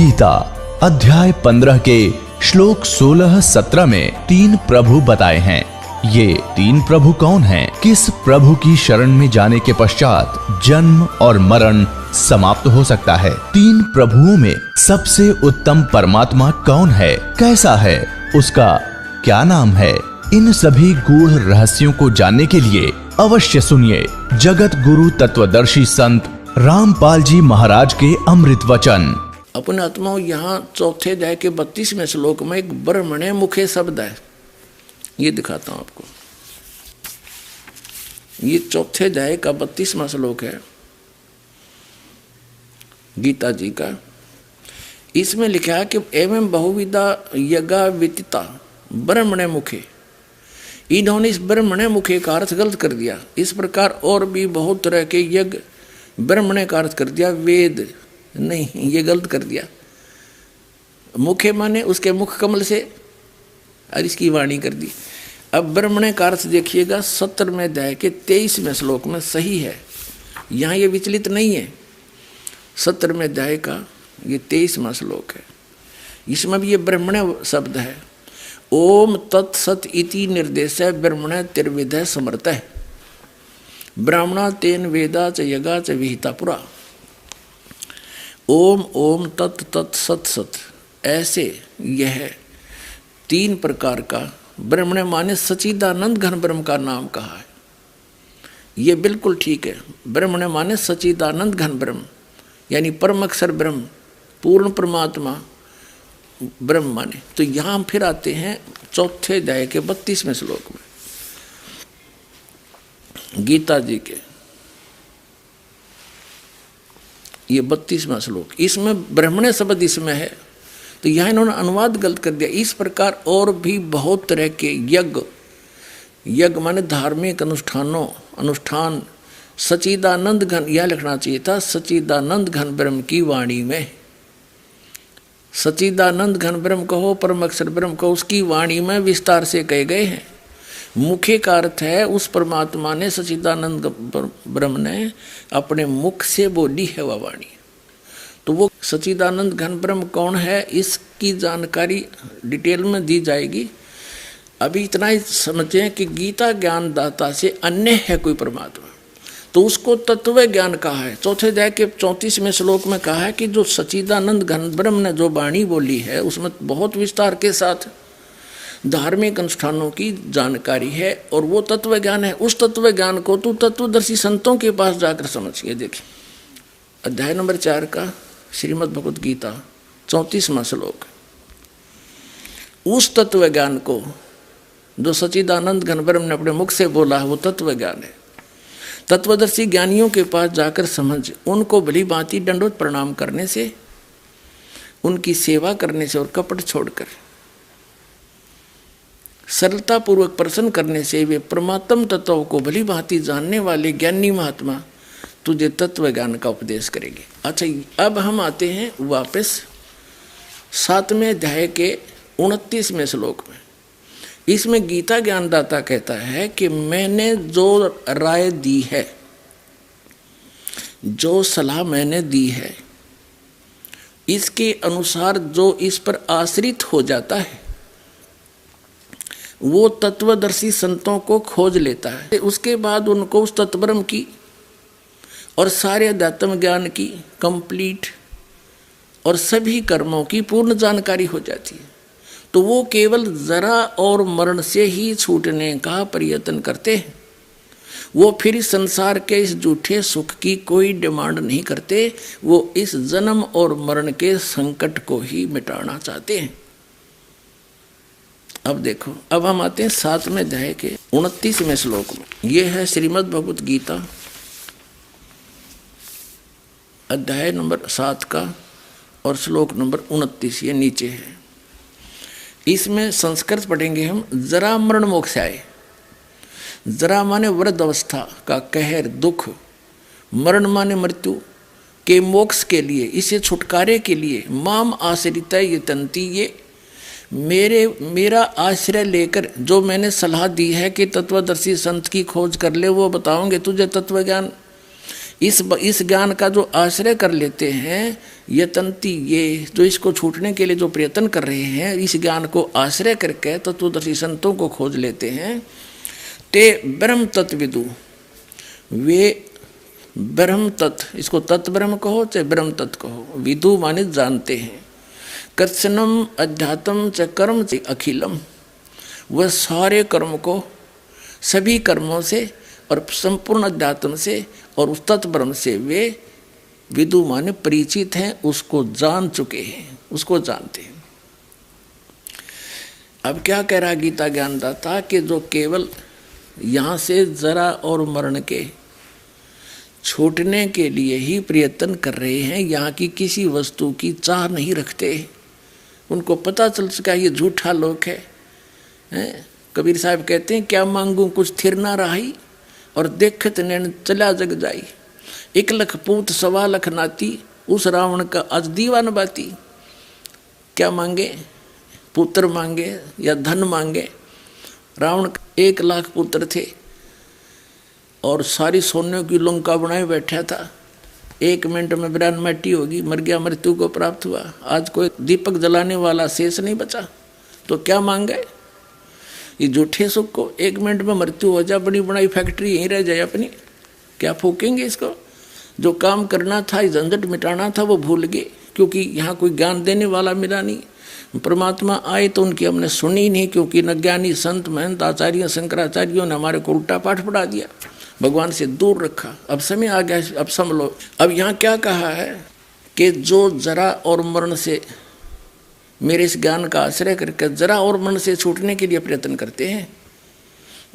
गीता अध्याय 15 के श्लोक 16-17 में 3 प्रभु बताए हैं। ये 3 प्रभु कौन हैं? किस प्रभु की शरण में जाने के पश्चात जन्म और मरण समाप्त हो सकता है? 3 प्रभुओं में सबसे उत्तम परमात्मा कौन है? कैसा है? उसका क्या नाम है? इन सभी गूढ़ रहस्यों को जानने के लिए अवश्य सुनिए जगत गुरु तत्वदर्शी संत रामपाल जी महाराज के अमृत वचन। अपने आत्माओं, यहाँ चौथे अध्याय के 32वें श्लोक में एक ब्रह्मणे मुखे शब्द है। ये दिखाता हूं आपको। ये चौथे अध्याय का 32वां श्लोक है गीता जी का। इसमें लिखा है कि एवं बहुविधा यज्ञा विदिता ब्रह्मणे मुखे। इन्होंने इस ब्रह्मणे मुखे का अर्थ गलत कर दिया। इस प्रकार और भी बहुत तरह के यज्ञ ब्रह्मणे का अर्थ कर दिया, वेद नहीं, ये गलत कर दिया। मुखे माने उसके मुख कमल से, और इसकी वाणी कर दी। अब ब्रह्मणे का अर्थ देखिएगा 17वें अध्याय के 23वें श्लोक में सही है। यहाँ ये विचलित नहीं है। 17वें अध्याय का ये 23वां श्लोक है। इसमें भी ये ब्रह्मणे शब्द है। ओम तत्सत इति निर्देश ब्रह्मणे त्रिविध समर्थ है। ब्राह्मणा तेन वेदा च यगा च विहिता पुरा। ओम ओम तत् तत् सत सत, ऐसे यह 3 प्रकार का ब्रह्मणे माने सच्चिदानंद घन ब्रह्म का नाम कहा है। ये बिल्कुल ठीक है। ब्रह्मणे माने सच्चिदानंद घन ब्रह्म, यानी परम अक्षर ब्रह्म, पूर्ण परमात्मा ब्रह्म माने। तो यहाँ हम फिर आते हैं चौथे अध्याय के 32वें श्लोक में गीता जी के। ये 32वां श्लोक, इसमें ब्रह्मणे शब्द इसमें है, तो यहाँ इन्होंने अनुवाद गलत कर दिया। इस प्रकार और भी बहुत तरह के यज्ञ माने धार्मिक अनुष्ठान सच्चिदानंद घन, यह लिखना चाहिए था सच्चिदानंद घन ब्रह्म की वाणी में। सच्चिदानंद घन ब्रह्म कहो, परम अक्षर ब्रह्म कहो, उसकी वाणी में विस्तार से कहे गए हैं। मुखे का अर्थ है उस परमात्मा ने, सच्चिदानंद ब्रह्म ने अपने मुख से बोली है वह वाणी। तो वो सच्चिदानंद घन ब्रह्म कौन है, इसकी जानकारी डिटेल में दी जाएगी। अभी इतना ही समझें कि गीता ज्ञान दाता से अन्य है कोई परमात्मा, तो उसको तत्व ज्ञान कहा है। चौथे अध्याय के 34वें श्लोक में कहा है कि जो सच्चिदानंद घन ब्रह्म ने जो वाणी बोली है उसमें बहुत विस्तार के साथ धार्मिक अनुष्ठानों की जानकारी है, और वो तत्व ज्ञान है। उस तत्व ज्ञान को तू तत्वदर्शी संतों के पास जाकर समझिए। देखिए अध्याय नंबर 4 का श्रीमद् भगवत गीता 34वां श्लोक। उस तत्व ज्ञान को जो सच्चिदानंद घन ब्रह्म ने अपने मुख से बोला है वो तत्व ज्ञान है। तत्वदर्शी ज्ञानियों के पास जाकर समझ, उनको भली भांति दंडवत प्रणाम करने से, उनकी सेवा करने से और कपट छोड़कर सरलता पूर्वक प्रसन्न करने से वे परमात्म तत्वों को भली भांति जानने वाले ज्ञानी महात्मा तुझे तत्व ज्ञान का उपदेश करेंगे। अच्छा, अब हम आते हैं वापस 7वें अध्याय के 29वें श्लोक में। इसमें गीता ज्ञानदाता कहता है कि मैंने जो राय दी है, जो सलाह मैंने दी है, इसके अनुसार जो इस पर आश्रित हो जाता है वो तत्वदर्शी संतों को खोज लेता है। उसके बाद उनको उस तत्ब्रह्म की और सारे अध्यात्म ज्ञान की कंप्लीट और सभी कर्मों की पूर्ण जानकारी हो जाती है। तो वो केवल जरा और मरण से ही छूटने का प्रयत्न करते हैं। वो फिर इस संसार के इस झूठे सुख की कोई डिमांड नहीं करते। वो इस जन्म और मरण के संकट को ही मिटाना चाहते हैं। अब देखो, अब हम आते हैं 7वें अध्याय के 29वें श्लोक में। ये है श्रीमद् भगवत गीता अध्याय नंबर 7 का और श्लोक नंबर 29, ये नीचे है। इसमें संस्कृत पढ़ेंगे हम। जरा मरण मोक्षाय। जरा माने वृद्ध अवस्था का कहर, दुख। मरण माने मृत्यु के मोक्ष के लिए, इसे छुटकारे के लिए माम आश्रित ये तंती, ये मेरा आश्रय लेकर जो मैंने सलाह दी है कि तत्वदर्शी संत की खोज कर ले, वो बताओगे तुझे तत्व ज्ञान। इस ज्ञान का जो आश्रय कर लेते हैं, यतंती, ये जो इसको छूटने के लिए जो प्रयत्न कर रहे हैं, इस ज्ञान को आश्रय करके तत्वदर्शी संतों को खोज लेते हैं, ते ब्रह्म तत्विदु, वे ब्रह्म तत्व, इसको तत्व ब्रह्म कहो चाहे ब्रह्म तत्व कहो, विदु माने जानते हैं। कर्षणम अध्यात्म च कर्म च अखिलम, वह सारे कर्म को, सभी कर्मों से और संपूर्ण अध्यात्म से और उस तत्व ब्रह्म से वे विदु माने परिचित हैं, उसको जान चुके हैं, उसको जानते हैं। अब क्या कह रहा गीता ज्ञानदाता कि जो केवल यहाँ से जरा और मरण के छूटने के लिए ही प्रयत्न कर रहे हैं, यहाँ की किसी वस्तु की चाह नहीं रखते, उनको पता चल चुका ये झूठा लोक है। कबीर साहब कहते हैं, क्या मांगू कुछ थिर ना रही और देखत नैन चला जग जाई, 1 लाख पूत 1.25 लाख नाती, उस रावण का आज दीवान बाती। क्या मांगे? पुत्र मांगे या धन मांगे? रावण 1 लाख पुत्र थे और सारी सोने की लंका बनाए बैठा था, 1 मिनट में बिरान मिट्टी होगी, मर गया, मृत्यु को प्राप्त हुआ। आज कोई दीपक जलाने वाला शेष नहीं बचा, तो क्या मांगे? ये झूठे सुख को 1 मिनट में मृत्यु हो जाए, बड़ी बनाई फैक्ट्री यहीं रह जाए अपनी, क्या फूकेंगे इसको? जो काम करना था, झंझट मिटाना था, वो भूल गए, क्योंकि यहाँ कोई ज्ञान देने वाला मिला नहीं। परमात्मा आए तो उनकी हमने सुनी नहीं, क्योंकि न ज्ञानी संत महंत आचार्य शंकराचार्यों ने हमारे को उल्टा पाठ पढ़ा दिया, भगवान से दूर रखा। अब समय आ गया, अब समझ लो। अब यहाँ क्या कहा है कि जो जरा और मरण से, मेरे इस ज्ञान का आश्रय करके जरा और मरण से छूटने के लिए प्रयत्न करते हैं,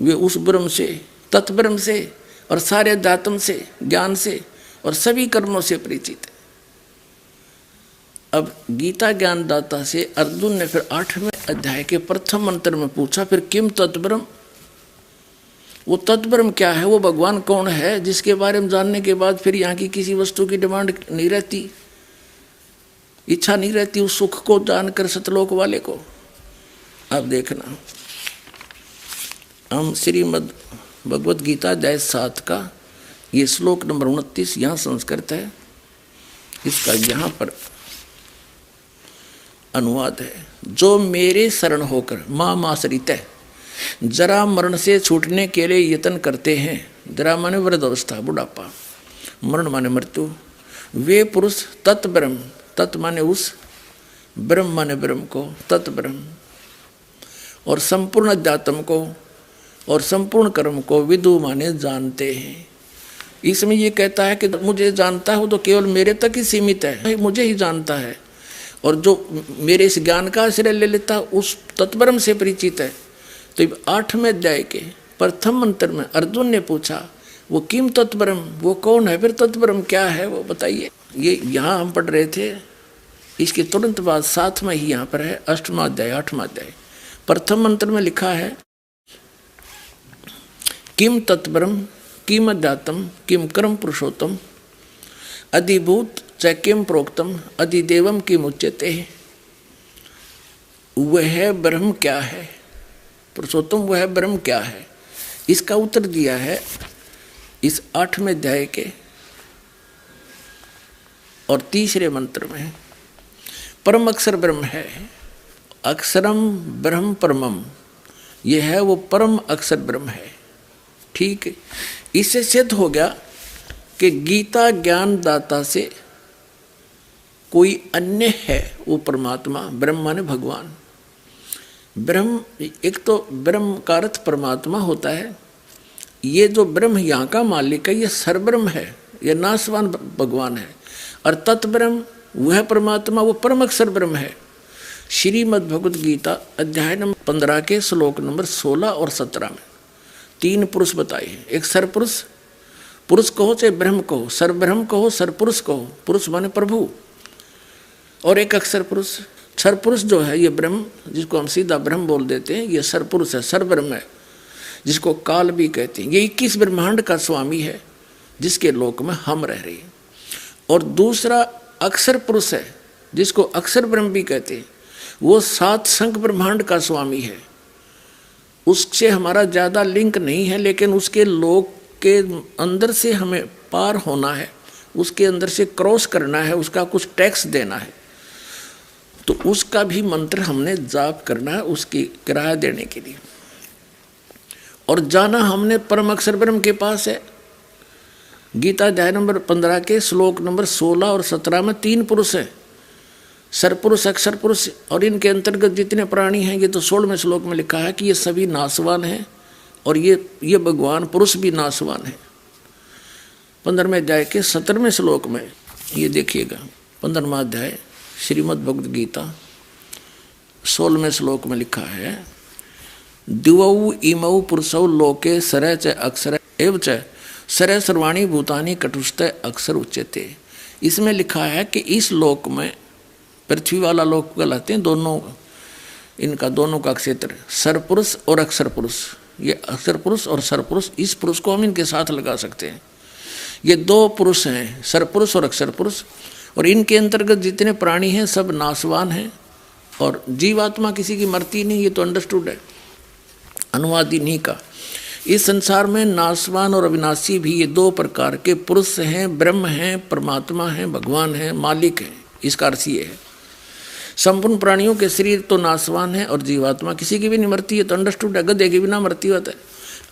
वे उस ब्रह्म से, तत्ब्रह्म से और सारे अध्यात्म से, ज्ञान से और सभी कर्मों से परिचित है। अब गीता ज्ञानदाता से अर्जुन ने फिर 8वें अध्याय के प्रथम मंत्र में पूछा, फिर किम तत्ब्रह्म, वो तत्ब्रह्म क्या है, वो भगवान कौन है, जिसके बारे में जानने के बाद फिर यहाँ की किसी वस्तु की डिमांड नहीं रहती, इच्छा नहीं रहती उस सुख को जानकर सतलोक वाले को। अब देखना, हम श्रीमद् भगवत गीता अध्याय 7 का ये श्लोक नंबर 29 यहाँ संस्कृत है, इसका यहाँ पर अनुवाद है। जो मेरे शरण होकर माम आश्रित है, जरा मरण से छूटने के लिए यत्न करते हैं, जरा माने वृद्धावस्था, बुढ़ापा, मरण माने मृत्यु, वे पुरुष तत्ब्रह्म, तत् माने उस, ब्रह्म माने ब्रह्म को, तत्ब्रह्म, और संपूर्ण अध्यात्म को और संपूर्ण कर्म को विदु माने जानते हैं। इसमें ये कहता है कि मुझे जानता है वो तो केवल मेरे तक ही सीमित है, मुझे ही जानता है, और जो मेरे इस ज्ञान का आश्रय ले लेता उस तत्ब्रह्म से परिचित है। तो 8वें अध्याय के प्रथम मंत्र में अर्जुन ने पूछा, वो किम तत्ब्रह्म, वो कौन है, फिर तत्ब्रह्म क्या है वो बताइए। ये यहाँ हम पढ़ रहे थे, इसके तुरंत बाद 7 में ही यहाँ पर है 8वां अध्याय 8वां अध्याय। प्रथम मंत्र में लिखा है, किम तत्ब्रह्म किम अध्यात्म किम कर्म पुरुषोत्तम अधिभूत च किम प्रोक्तम अधिदेवम किम उच्यते। वह ब्रह्म क्या है, पुरुषोत्तम वह ब्रह्म क्या है, इसका उत्तर दिया है इस 8वें अध्याय के और 3रे मंत्र में। परम अक्षर ब्रह्म है, अक्षरम ब्रह्म परमम, यह है वो परम अक्षर ब्रह्म है। ठीक है, इससे सिद्ध हो गया कि गीता ज्ञान दाता से कोई अन्य है वो परमात्मा, ब्रह्म माने भगवान। ब्रह्म, एक तो ब्रह्म का अर्थ परमात्मा होता है, ये जो ब्रह्म यहाँ का मालिक है ये सर्वब्रह्म है, ये नाशवान भगवान है, और तत्ब्रह्म वह परमात्मा वो परम अक्षर ब्रह्म है। श्रीमद् भगवत गीता अध्याय नंबर 15 के श्लोक नंबर 16 और 17 में 3 पुरुष बताए हैं। एक सरपुरुष, पुरुष कहो चाहे ब्रह्म कहो, सर्वब्रह्म कहो, सरपुरुष कहो, पुरुष माने प्रभु, और एक अक्षर पुरुष। सरपुरुष जो है ये ब्रह्म, जिसको हम सीधा ब्रह्म बोल देते हैं, ये सरपुरुष है, सर्वब्रह्म है, जिसको काल भी कहते हैं। ये 21 ब्रह्मांड का स्वामी है, जिसके लोक में हम रह रहे हैं। और दूसरा अक्षर पुरुष है, जिसको अक्षर ब्रह्म भी कहते हैं, वो 7 संख ब्रह्मांड का स्वामी है। उससे हमारा ज़्यादा लिंक नहीं है, लेकिन उसके लोक उसके अंदर से हमें पार होना है, उसके अंदर से क्रॉस करना है, उसका कुछ टैक्स देना है, तो उसका भी मंत्र हमने जाप करना है उसकी किराया देने के लिए। और जाना हमने परम अक्षर ब्रह्म के पास है। गीता अध्याय नंबर 15 के श्लोक नंबर 16 और 17 में 3 पुरुष हैं, सरपुरुष, अक्षर पुरुष, और इनके अंतर्गत जितने प्राणी हैं, ये तो 16वें श्लोक में लिखा है कि ये सभी नाशवान हैं, और ये भगवान पुरुष भी नाशवान है। 15वें अध्याय के 17वें श्लोक में ये देखिएगा, 15वां अध्याय श्रीमद् भगवद गीता 16वें श्लोक में लिखा है, दिवौ इमौ पुरुषौ लोके सरय च अक्षर एव च सरय सर्वाणी भूतानि कटुष्ट अक्षर उच्यते। इसमें लिखा है कि इस लोक में, पृथ्वी वाला लोक कहलाते हैं दोनों, इनका दोनों का क्षेत्र सरपुरुष और अक्षर पुरुष। ये अक्षर पुरुष और सरपुरुष, इस पुरुष को हम इनके साथ लगा सकते हैं। ये 2 पुरुष हैं, सरपुरुष और अक्षर पुरुष, और इनके अंतर्गत जितने प्राणी हैं सब नाशवान हैं, और जीवात्मा किसी की मरती नहीं, ये तो अंडरस्टूड है, अनुवाद ही नहीं का। इस संसार में नाशवान और अविनाशी भी ये 2 प्रकार के पुरुष हैं, ब्रह्म हैं, परमात्मा हैं, भगवान हैं, मालिक हैं। इसका अर्थ ये है, संपूर्ण प्राणियों के शरीर तो नाशवान है और जीवात्मा किसी की भी नहीं मरती है, तो अंडरस्टूड है, गधे की बिना मरती होता है।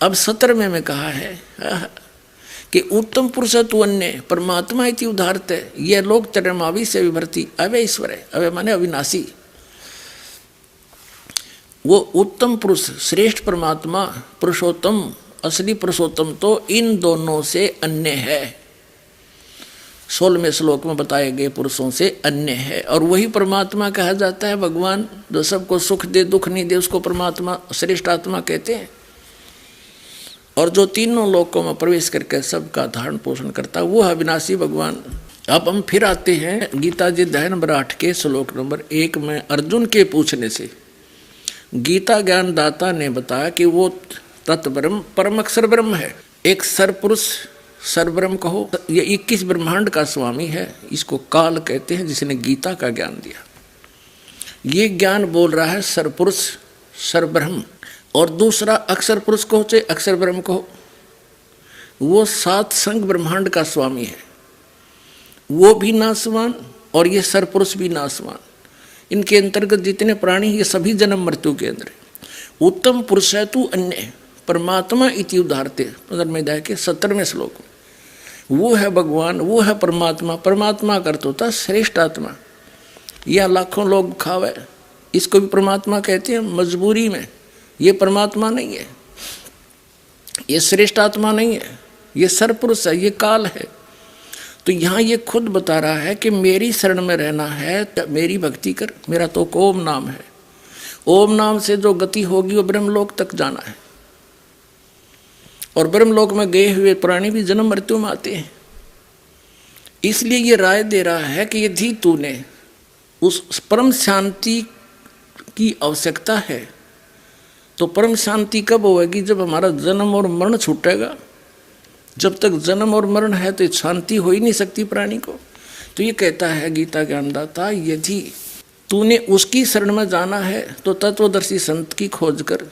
अब 17वें में कहा है कि उत्तम पुरुष तु अन्य परमात्मा इति उदाहरते, यह लोक चरमावी से विभर्ती अवय ईश्वर है। अवय माने अविनाशी। वो उत्तम पुरुष, श्रेष्ठ परमात्मा, पुरुषोत्तम, असली पुरुषोत्तम तो इन दोनों से अन्य है। 16वें श्लोक में बताए गए पुरुषों से अन्य है, और वही परमात्मा कहा जाता है। भगवान जो सबको सुख दे दुख नहीं दे, उसको परमात्मा, श्रेष्ठ आत्मा कहते हैं। और जो तीनों लोकों में प्रवेश करके सबका धारण पोषण करता है, वो है अविनाशी भगवान। अब हम फिर आते हैं गीता जी अध्याय नंबर 8 के श्लोक नंबर 1 में अर्जुन के पूछने से गीता ज्ञान दाता ने बताया कि वो तत्ब्रह्म परम अक्षर ब्रह्म है, एक सरपुरुष, सरब्रह्म कहो। ये 21 ब्रह्मांड का स्वामी है, इसको काल कहते हैं, जिसने गीता का ज्ञान दिया। ये ज्ञान बोल रहा है सरपुरुष, सरब्रह्म। और दूसरा अक्षर पुरुष कहो चाहे अक्षर ब्रह्म कहो, वो 7 संग ब्रह्मांड का स्वामी है, वो भी नाशवान और ये सरपुरुष भी नाशवान। इनके अंतर्गत जितने प्राणी ये सभी जन्म मृत्यु के अंदर है। उत्तम पुरुष है तू अन्य परमात्मा इति उदाहरते 15वें अध्याय के 17वें श्लोक में, वो है भगवान, वो है परमात्मा। परमात्मा का अर्थ होता श्रेष्ठ आत्मा। यह लाखों लोग खावे, इसको भी परमात्मा कहते हैं मजबूरी में। ये परमात्मा नहीं है, ये श्रेष्ठ आत्मा नहीं है, ये सरपुरुष है, ये काल है। तो यहाँ ये खुद बता रहा है कि मेरी शरण में रहना है, मेरी भक्ति कर। मेरा तो ओम नाम है, ओम नाम से जो गति होगी वो ब्रह्मलोक तक जाना है। और ब्रह्मलोक में गए हुए प्राणी भी जन्म मृत्यु में आते हैं। इसलिए ये राय दे रहा है कि यदि तूने उस परम शांति की आवश्यकता है, तो परम शांति कब होगी? जब हमारा जन्म और मरण छूटेगा। जब तक जन्म और मरण है तो शांति हो ही नहीं सकती प्राणी को। तो ये कहता है गीता ज्ञानदाता, यदि तूने उसकी शरण में जाना है तो तत्वदर्शी संत की खोज कर।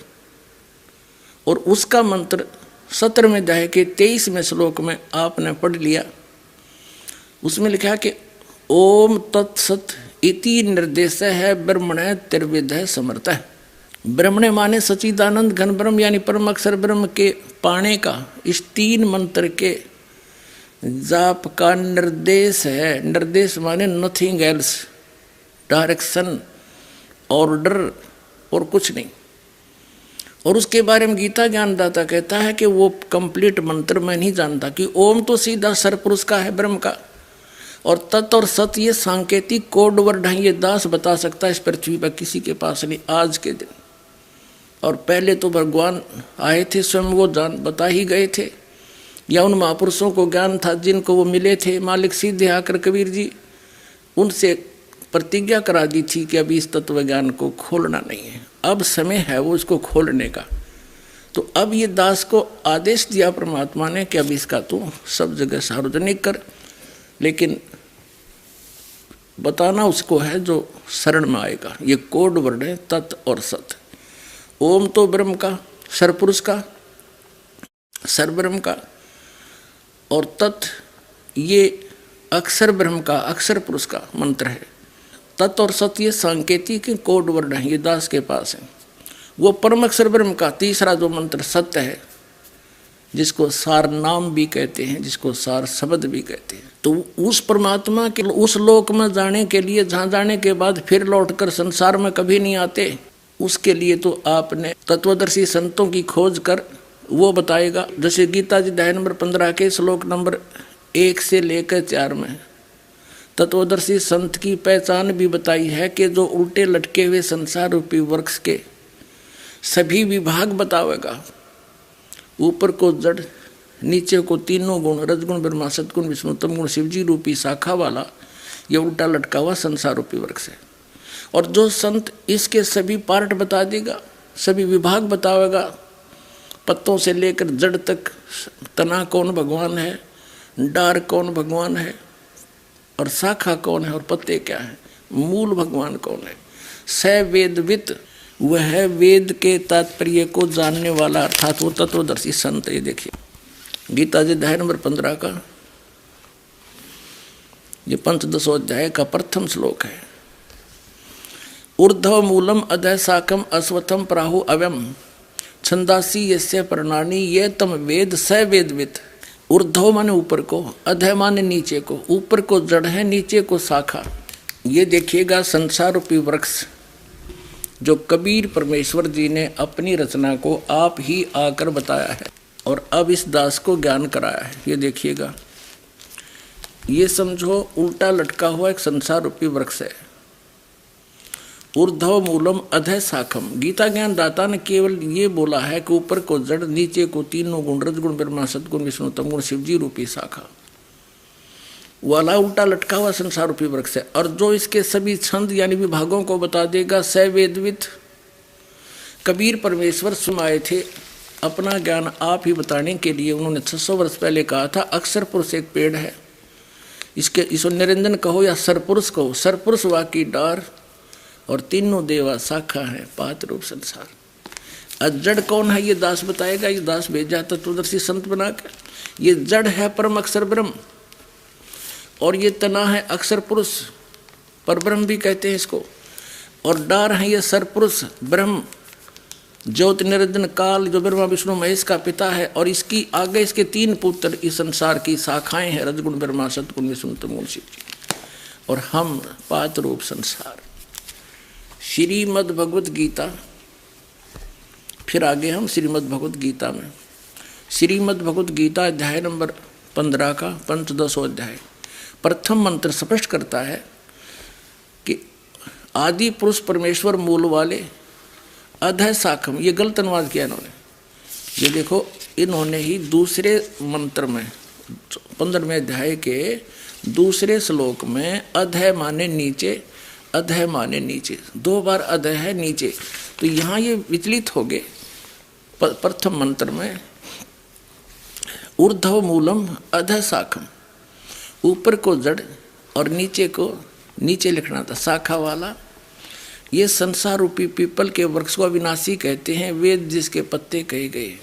और उसका मंत्र 17वें अध्याय के 23वें श्लोक में आपने पढ़ लिया। उसमें लिखा कि ओम तत्सत इति निर्देश है ब्रह्मण त्रिविध समर्थ है। ब्रह्मणे माने सच्चिदानंद घन ब्रह्म यानी परम अक्षर ब्रह्म के पाने का इस 3 मंत्र के जाप का निर्देश है। निर्देश माने नथिंग एल्स, डायरेक्शन, ऑर्डर और कुछ नहीं। और उसके बारे में गीता ज्ञानदाता कहता है कि वो कंप्लीट मंत्र मैं नहीं जानता कि ओम तो सीधा सरपुरुष का है ब्रह्म का, और तत् और सत ये सांकेतिक कोड वर्ड है। ये दास बता सकता है इस पृथ्वी पर, किसी के पास नहीं आज के दिन। और पहले तो भगवान आए थे स्वयं, वो जान बता ही गए थे, या उन महापुरुषों को ज्ञान था जिनको वो मिले थे। मालिक सीधे आकर कबीर जी उनसे प्रतिज्ञा करा दी थी कि अभी इस तत्व ज्ञान को खोलना नहीं है, अब समय है वो इसको खोलने का। तो अब ये दास को आदेश दिया परमात्मा ने कि अब इसका तो सब जगह सार्वजनिक कर, लेकिन बताना उसको है जो शरण में आएगा। ये कोड वर्ड है तत् और सत। ओम तो ब्रह्म का, सरपुरुष का, सरब्रह्म का, और तत् ये अक्षर ब्रह्म का, अक्षर पुरुष का मंत्र है। तत् और सत ये सांकेतिक कोड वर्ण है, ये दास के पास है। वो परम अक्षर ब्रह्म का तीसरा जो मंत्र सत्य है, जिसको सार नाम भी कहते हैं, जिसको सार शब्द भी कहते हैं। तो उस परमात्मा के उस लोक में जाने के लिए, जहाँ जाने के बाद फिर लौटकर संसार में कभी नहीं आते, उसके लिए तो आपने तत्वदर्शी संतों की खोज कर वो बताएगा। जैसे गीता जी अध्याय नंबर 15 के श्लोक नंबर 1 से लेकर 4 में तत्वदर्शी संत की पहचान भी बताई है कि जो उल्टे लटके हुए संसार रूपी वृक्ष के सभी विभाग बतावेगा। ऊपर को जड़, नीचे को तीनों गुण, रजगुण ब्रह्मा सतगुण विष्णु तमगुण शिवजी रूपी शाखा वाला ये उल्टा लटका हुआ संसार रूपी वृक्ष है। और जो संत इसके सभी पार्ट बता देगा, सभी विभाग बतावेगा, पत्तों से लेकर जड़ तक, तना कौन भगवान है, डार कौन भगवान है, और शाखा कौन है, और पत्ते क्या है, मूल भगवान कौन है। स वेदवित, वह वेद के तात्पर्य को जानने वाला, अर्थात वो तत्वदर्शी संत। ये देखिए गीता जी अध्याय नंबर 15 का ये पंचदशो अध्याय का प्रथम श्लोक है। ऊर्ध्व मूलम अधः शाखम अश्वत्थम प्राहु अव्यम छंदासी यस्य प्रणानी ये तम वेद स वेदवित। ऊर्ध्व माने ऊपर को, अधः माने नीचे को। ऊपर को जड़ है, नीचे को शाखा। ये देखिएगा संसार रूपी वृक्ष जो कबीर परमेश्वर जी ने अपनी रचना को आप ही आकर बताया है और अब इस दास को ज्ञान कराया है। ये देखिएगा, ये समझो उल्टा लटका हुआ एक संसार रूपी वृक्ष है। ऊर्ध्व मूलम अधः शाखम। गीता ज्ञान दाता ने केवल ये बोला है कि ऊपर को जड़, नीचे को तीनों गुण, रजगुण ब्रह्मा सतगुण विष्णु तमगुण शिवजी रूपी शाखा वाला उल्टा लटका हुआ संसार रूपी वृक्ष है। और जो इसके सभी छंद यानी विभागों को बता देगा, स वेदवित। कबीर परमेश्वर सुनाए थे अपना ज्ञान आप ही बताने के लिए। उन्होंने 600 वर्ष पहले कहा था अक्षर पुरुष एक पेड़ है, इसको निरंजन कहो या सरपुरुष कहो। सरपुरुष वाकी डार और तीनों देवा शाखा है, पात रूप संसार। जड़ कौन है ये दास बताएगा। ये दास भेजा तत्वदर्शी संत बना के। ये जड़ है परम अक्षर ब्रह्म, और ये तना है अक्षर पुरुष, पर ब्रह्म भी कहते हैं इसको। और डार है ये सरपुरुष ब्रह्म, ज्योति निरंजन काल, जो ब्रह्मा विष्णु महेश का पिता है। और इसकी आगे इसके 3 पुत्र इस संसार की शाखाएं हैं, रजगुण ब्रह्मा सतगुण विष्णु तमगुण शिव जी। और हम पात रूप संसार। श्रीमद् भगवत गीता, फिर आगे हम श्रीमद् भगवत गीता में, श्रीमद् भगवत गीता अध्याय नंबर 15 का पंचदशो अध्याय प्रथम मंत्र स्पष्ट करता है कि आदि पुरुष परमेश्वर मूल वाले अधः शाखम। ये गलत अनुवाद किया इन्होंने। ये देखो, इन्होंने ही दूसरे मंत्र में 15वें अध्याय के दूसरे श्लोक में अधः माने नीचे, अधः माने नीचे, 2 बार अधः है नीचे। तो यहाँ ये विचलित हो गए। प्रथम मंत्र में ऊर्ध्व मूलम अधः शाखम, ऊपर को जड़ और नीचे को नीचे लिखना था, शाखा वाला। ये संसार रूपी पीपल के वृक्ष को अविनाशी कहते हैं, वेद जिसके पत्ते कहे गए।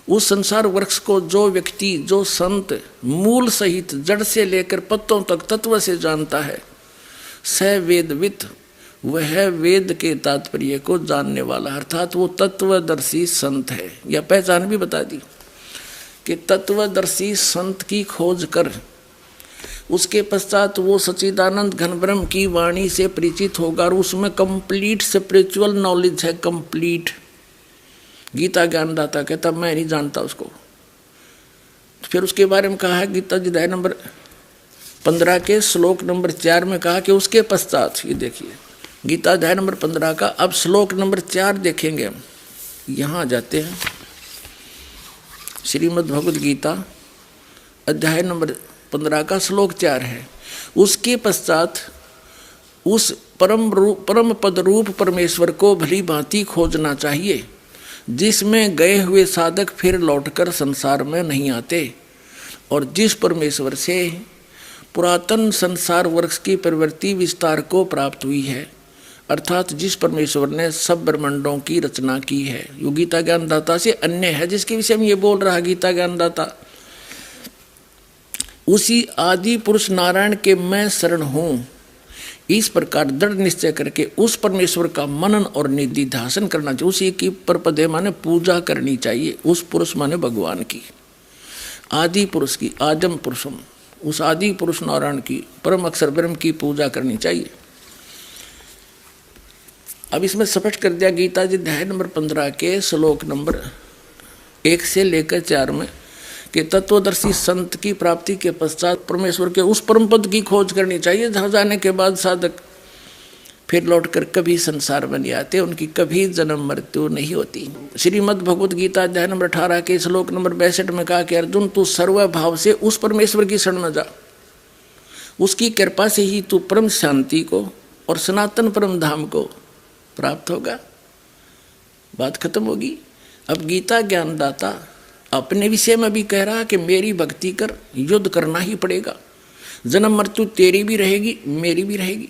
उस संसार वृक्ष को जो व्यक्ति, जो संत मूल सहित जड़ से लेकर पत्तों तक तत्व से जानता है, स वेदवित, वह वेद के तात्पर्य को जानने वाला, अर्थात वो तत्वदर्शी संत है। यह पहचान भी बता दी कि तत्वदर्शी संत की खोज कर उसके पश्चात वो सच्चिदानंद घन ब्रह्म की वाणी से परिचित होगा और उसमें कंप्लीट स्पिरिचुअल नॉलेज है, कंप्लीट। गीता ज्ञानदाता कहता मैं नहीं जानता उसको। फिर उसके बारे में कहा है गीता जी अध्याय नंबर 15 के श्लोक नंबर 4 में कहा कि उसके पश्चात, ये देखिए गीता अध्याय नंबर 15 का अब श्लोक नंबर 4 देखेंगे हम। यहाँ जाते हैं श्रीमद् भगवद गीता अध्याय नंबर 15 का श्लोक 4 है। उसके पश्चात उस परम पद रूप परमेश्वर को भली भांति खोजना चाहिए, जिसमें गए हुए साधक फिर लौटकर संसार में नहीं आते, और जिस परमेश्वर से पुरातन संसार वृक्ष की प्रवृत्ति विस्तार को प्राप्त हुई है, अर्थात जिस परमेश्वर ने सब ब्रह्मांडों की रचना की है। यो गीता ज्ञानदाता से अन्य है, जिसके विषय में ये बोल रहा गीता ज्ञानदाता। उसी आदि पुरुष नारायण के मैं शरण हूं, इस प्रकार दृढ़ निश्चय करके उस परमेश्वर का मनन और निधिध्यासन करना चाहिए। उसी की परपदे माने पूजा करनी चाहिए। उस पुरुष माने भगवान की, आदि पुरुष की, आदम पुरुषम, उस आदि पुरुष नारायण की, परम अक्षर ब्रह्म की पूजा करनी चाहिए। अब इसमें स्पष्ट कर दिया गीता जी अध्याय नंबर 15 के श्लोक नंबर 1 से लेकर 4 में कि तत्वदर्शी संत की प्राप्ति के पश्चात परमेश्वर के उस परम पद की खोज करनी चाहिए जहाँ जाने के बाद साधक फिर लौटकर कभी संसार में नहीं आते, उनकी कभी जन्म मृत्यु नहीं होती। श्रीमद् भगवत गीता अध्याय नंबर 18 के श्लोक नंबर 62 में कहा कि अर्जुन तू सर्वभाव से उस परमेश्वर की शरण में जा, उसकी कृपा से ही तू परम शांति को और सनातन परम धाम को प्राप्त होगा। बात खत्म होगी। अब गीता ज्ञानदाता अपने विषय में भी कह रहा कि मेरी भक्ति कर, युद्ध करना ही पड़ेगा, जन्म मृत्यु तेरी भी रहेगी मेरी भी रहेगी।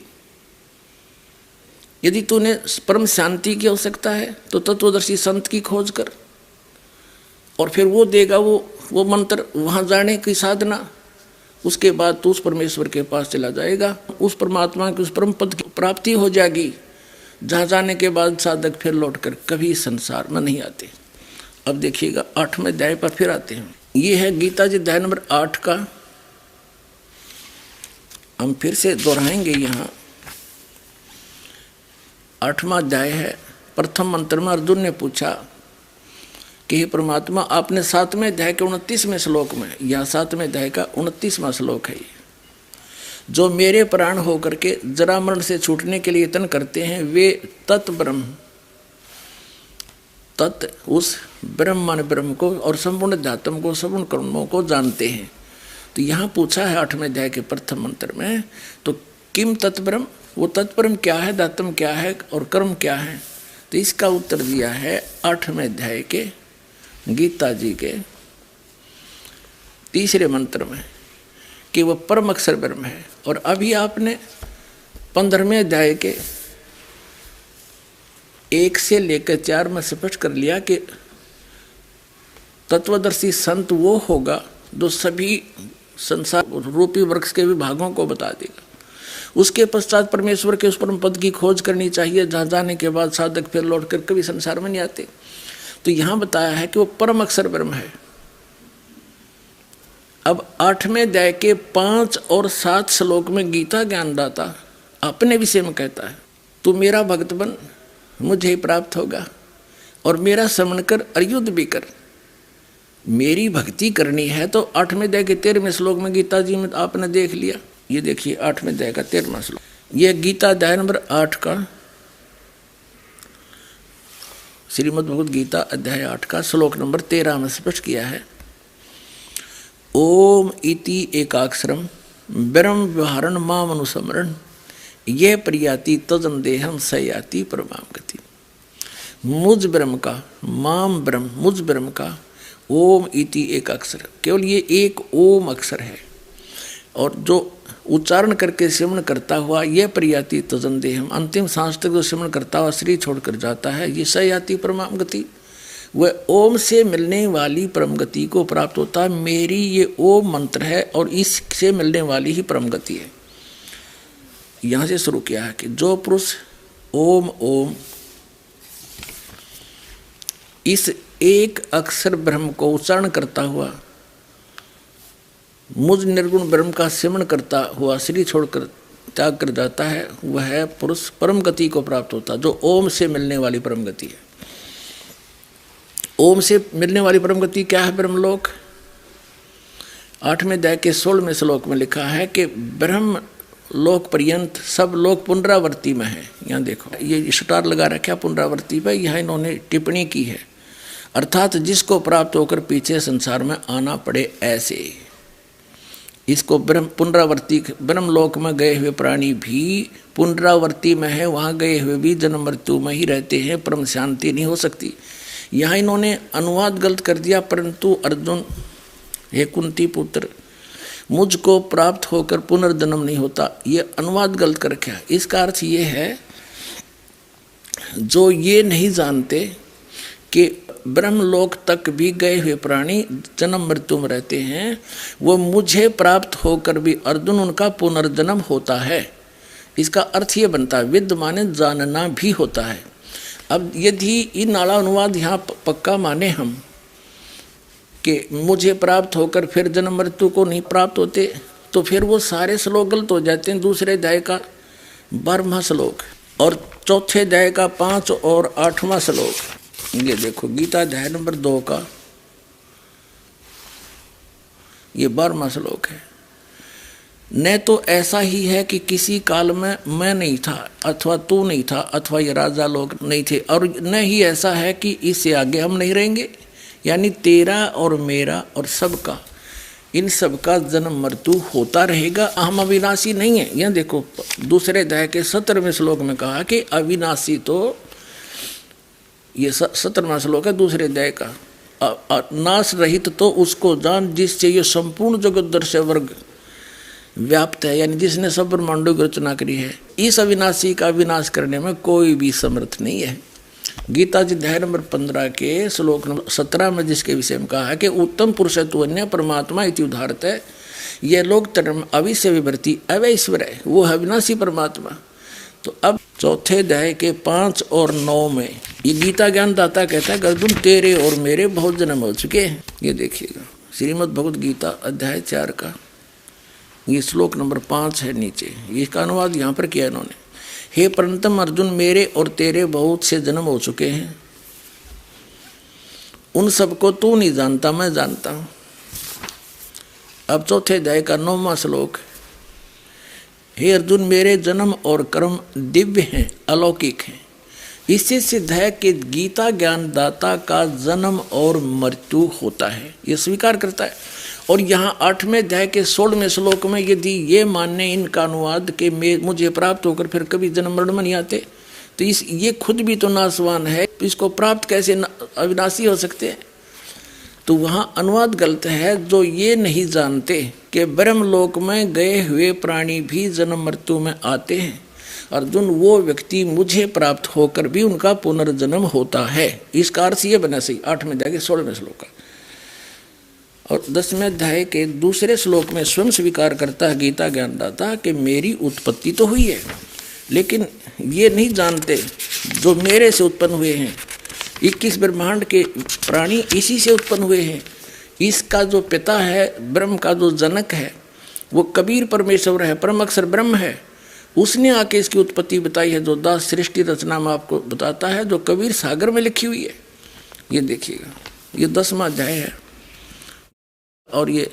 यदि तूने परम शांति की आवश्यकता है तो तत्वदर्शी संत की खोज कर, और फिर वो देगा वो मंत्र, वहां जाने की साधना, उसके बाद तू उस परमेश्वर के पास चला जाएगा, उस परमात्मा की उस परम पद की प्राप्ति हो जाएगी, जहाँ जाने के बाद साधक फिर लौटकर कभी संसार में नहीं आते। अब देखिएगा 8वें अध्याय पर फिर आते हैं। ये है गीता जी अध्याय नंबर 8 का, हम फिर से दोहराएंगे। यहाँ 8वां अध्याय है। प्रथम मंत्र में अर्जुन ने पूछा कि हे परमात्मा, आपने 7वें अध्याय के 29वें श्लोक में, यह 7वें अध्याय का 29वां श्लोक है, जो मेरे प्राण होकर के जरा मरण से छूटने के लिए यत्न करते हैं वे तत् ब्रह्म, तत् उस ब्रह्म मान ब्रह्म को और संपूर्ण अध्यात्म को, संपूर्ण कर्मों को जानते हैं। तो यहाँ पूछा है 8वें अध्याय के प्रथम मंत्र में, तो किम तत्ब्रह्म, वो तत्ब्रह्म क्या है, दातम क्या है और कर्म क्या है। तो इसका उत्तर दिया है 8वें अध्याय के गीता जी के 3रे मंत्र में कि वह परम अक्षर ब्रह्म है। और अभी आपने 15वें अध्याय के 1 से लेकर 4 में स्पष्ट कर लिया कि तत्वदर्शी संत वो होगा जो सभी संसार रूपी वृक्ष के विभागों को बता देगा। उसके पश्चात परमेश्वर के उस परम पद की खोज करनी चाहिए, जहाँ जाने के बाद साधक फिर लौटकर कभी संसार में नहीं आते। तो यहाँ बताया है कि वो परम अक्षर ब्रह्म है। अब 8वें अध्याय के 5 और 7 श्लोक में गीता ज्ञानदाता अपने विषय में कहता है, तू मेरा भक्त बन, मुझे ही प्राप्त होगा, और मेरा स्मरण कर और युद्ध भी कर। मेरी भक्ति करनी है तो 8वें अध्याय के 13वें श्लोक में गीता जी में आपने देख लिया। ये देखिए 8वें अध्याय का 13वां श्लोक, ये गीता अध्याय नंबर 8 का, श्रीमद् भगवद गीता अध्याय 8 का श्लोक नंबर 13 में स्पष्ट किया है, ओम इति एकाक्षरम ब्रह्म व्यवहारण माम अनुस्मरण ये प्रियाति तजन देहम सयाति परमाम गति। मुझ ब्रह्म का, माम ब्रह्म, मुझ ब्रह्म का ओम इति एक अक्षर, केवल ये एक ओम अक्षर है, और जो उच्चारण करके सिमरण करता हुआ यह प्रियाति तजन देहम, अंतिम सांस तक जो सिमरण करता हुआ शरीर छोड़कर जाता है, ये सयाति परमाम गति, वह ओम से मिलने वाली परम गति को प्राप्त होता है। मेरी ये ओम मंत्र है और इससे मिलने वाली ही परम गति है। यहाँ से शुरू किया है कि जो पुरुष ओम ओम इस एक अक्षर ब्रह्म को उच्चारण करता हुआ मुझ निर्गुण ब्रह्म का सिमरण करता हुआ शरीर छोड़कर त्याग कर जाता है, वह पुरुष परम गति को प्राप्त होता है, जो ओम से मिलने वाली परम गति है। ओम से मिलने वाली परम गति क्या है? ब्रह्मलोक। 8वें अध्याय के 16वें श्लोक में लिखा है कि ब्रह्म लोक पर्यंत सब लोग पुनरावृत्ति में है। यहाँ देखो ये स्टार लगा रखा पुनरावृत्ति पर, यहाँ इन्होंने टिप्पणी की है, अर्थात जिसको प्राप्त होकर पीछे संसार में आना पड़े ऐसे। इसको ब्रह्म पुनरावृत्ति, ब्रह्मलोक में गए हुए प्राणी भी पुनरावृत्ति में है, वहाँ गए हुए भी जन्म मृत्यु में ही रहते हैं, परम शांति नहीं हो सकती। यहाँ इन्होंने अनुवाद गलत कर दिया, परंतु अर्जुन हे कुंती पुत्र मुझको प्राप्त होकर पुनर्जन्म नहीं होता, ये अनुवाद गलत कर रखा है। इसका अर्थ ये है जो ये नहीं जानते कि ब्रह्मलोक तक भी गए हुए प्राणी जन्म मृत्यु में रहते हैं, वो मुझे प्राप्त होकर भी अर्जुन उनका पुनर्जन्म होता है। इसका अर्थ ये बनता है विद्ध माने जानना भी होता है। अब यदि इन नाला अनुवाद यहाँ पक्का माने हम कि मुझे प्राप्त होकर फिर जन्म मृत्यु को नहीं प्राप्त होते, तो फिर वो सारे श्लोक गलत हो जाते हैं। दूसरे अध्याय का 12वां श्लोक और चौथे अध्याय का 5 और 8वां श्लोक, ये देखो गीता अध्याय नंबर 2 का ये 12वां श्लोक है। न तो ऐसा ही है कि किसी काल में मैं नहीं था अथवा तू नहीं था अथवा ये राजा लोग नहीं थे, और न ही ऐसा है कि इससे आगे हम नहीं रहेंगे। यानी तेरा और मेरा और सबका, इन सबका जन्म मृत्यु होता रहेगा, हम अविनाशी नहीं है। यह देखो दूसरे अध्याय के 17वें श्लोक में कहा कि अविनाशी, तो ये 17वां श्लोक है दूसरे अध्याय का। नाश रहित तो उसको जान जिससे ये संपूर्ण जगत दर्शय वर्ग व्याप्त है, यानी जिसने सब ब्रह्मांडों की रचना करी है। इस अविनाशी का विनाश करने में कोई भी समर्थ नहीं है। गीता जी अध्याय नंबर 15 के श्लोक नंबर 17 में जिसके विषय में कहा है कि उत्तम पुरुषत्व अन्य परमात्मा इति उदाहरत है, यह लोग धर्म अविश्य विवर्ती अवैश्वर है, वो है अविनाशी परमात्मा। तो अब चौथे अध्याय के 5 और 9 में ये गीता ज्ञान दाता कहता है अर्जुन तेरे और मेरे बहुत जन्म हो चुके हैं। ये देखिएगा श्रीमद् भगवद गीता अध्याय 4 का ये श्लोक नंबर 5 है नीचे, इसका अनुवाद यहाँ पर किया इन्होंने। हे परंतम अर्जुन मेरे और तेरे बहुत से जन्म हो चुके हैं, उन सबको तू नहीं जानता, मैं जानता हूं। अब चौथे अध्याय का 9वां श्लोक, हे अर्जुन मेरे जन्म और कर्म दिव्य हैं, अलौकिक हैं। इससे सिद्ध है कि गीता ज्ञान दाता का जन्म और मृत्यु होता है, यह स्वीकार करता है। और यहाँ 8वें अध्याय के 16वें श्लोक में यदि ये मानने इनका अनुवाद कि मुझे प्राप्त होकर फिर कभी जन्म मरण में नहीं आते, तो ये खुद भी तो नाशवान है, इसको प्राप्त कैसे अविनाशी हो सकते हैं? तो वहाँ अनुवाद गलत है। जो ये नहीं जानते कि ब्रह्मलोक में गए हुए प्राणी भी जन्म मृत्यु में आते हैं, अर्जुन वो व्यक्ति मुझे प्राप्त होकर भी उनका पुनर्जन्म होता है। इसका अर्थ ये बना सही 8वें अध्याय के 16वें श्लोक का। और 10वें अध्याय के दूसरे श्लोक में स्वयं स्वीकार करता है गीता ज्ञानदाता कि मेरी उत्पत्ति तो हुई है, लेकिन ये नहीं जानते जो मेरे से उत्पन्न हुए हैं। 21 ब्रह्मांड के प्राणी इसी से उत्पन्न हुए हैं। इसका जो पिता है, ब्रह्म का जो जनक है, वो कबीर परमेश्वर है, परम अक्षर ब्रह्म है। उसने आके इसकी उत्पत्ति बताई है, जो दास सृष्टि रचना में आपको बताता है, जो कबीर सागर में लिखी हुई है। ये देखिएगा ये 10वां अध्याय है और ये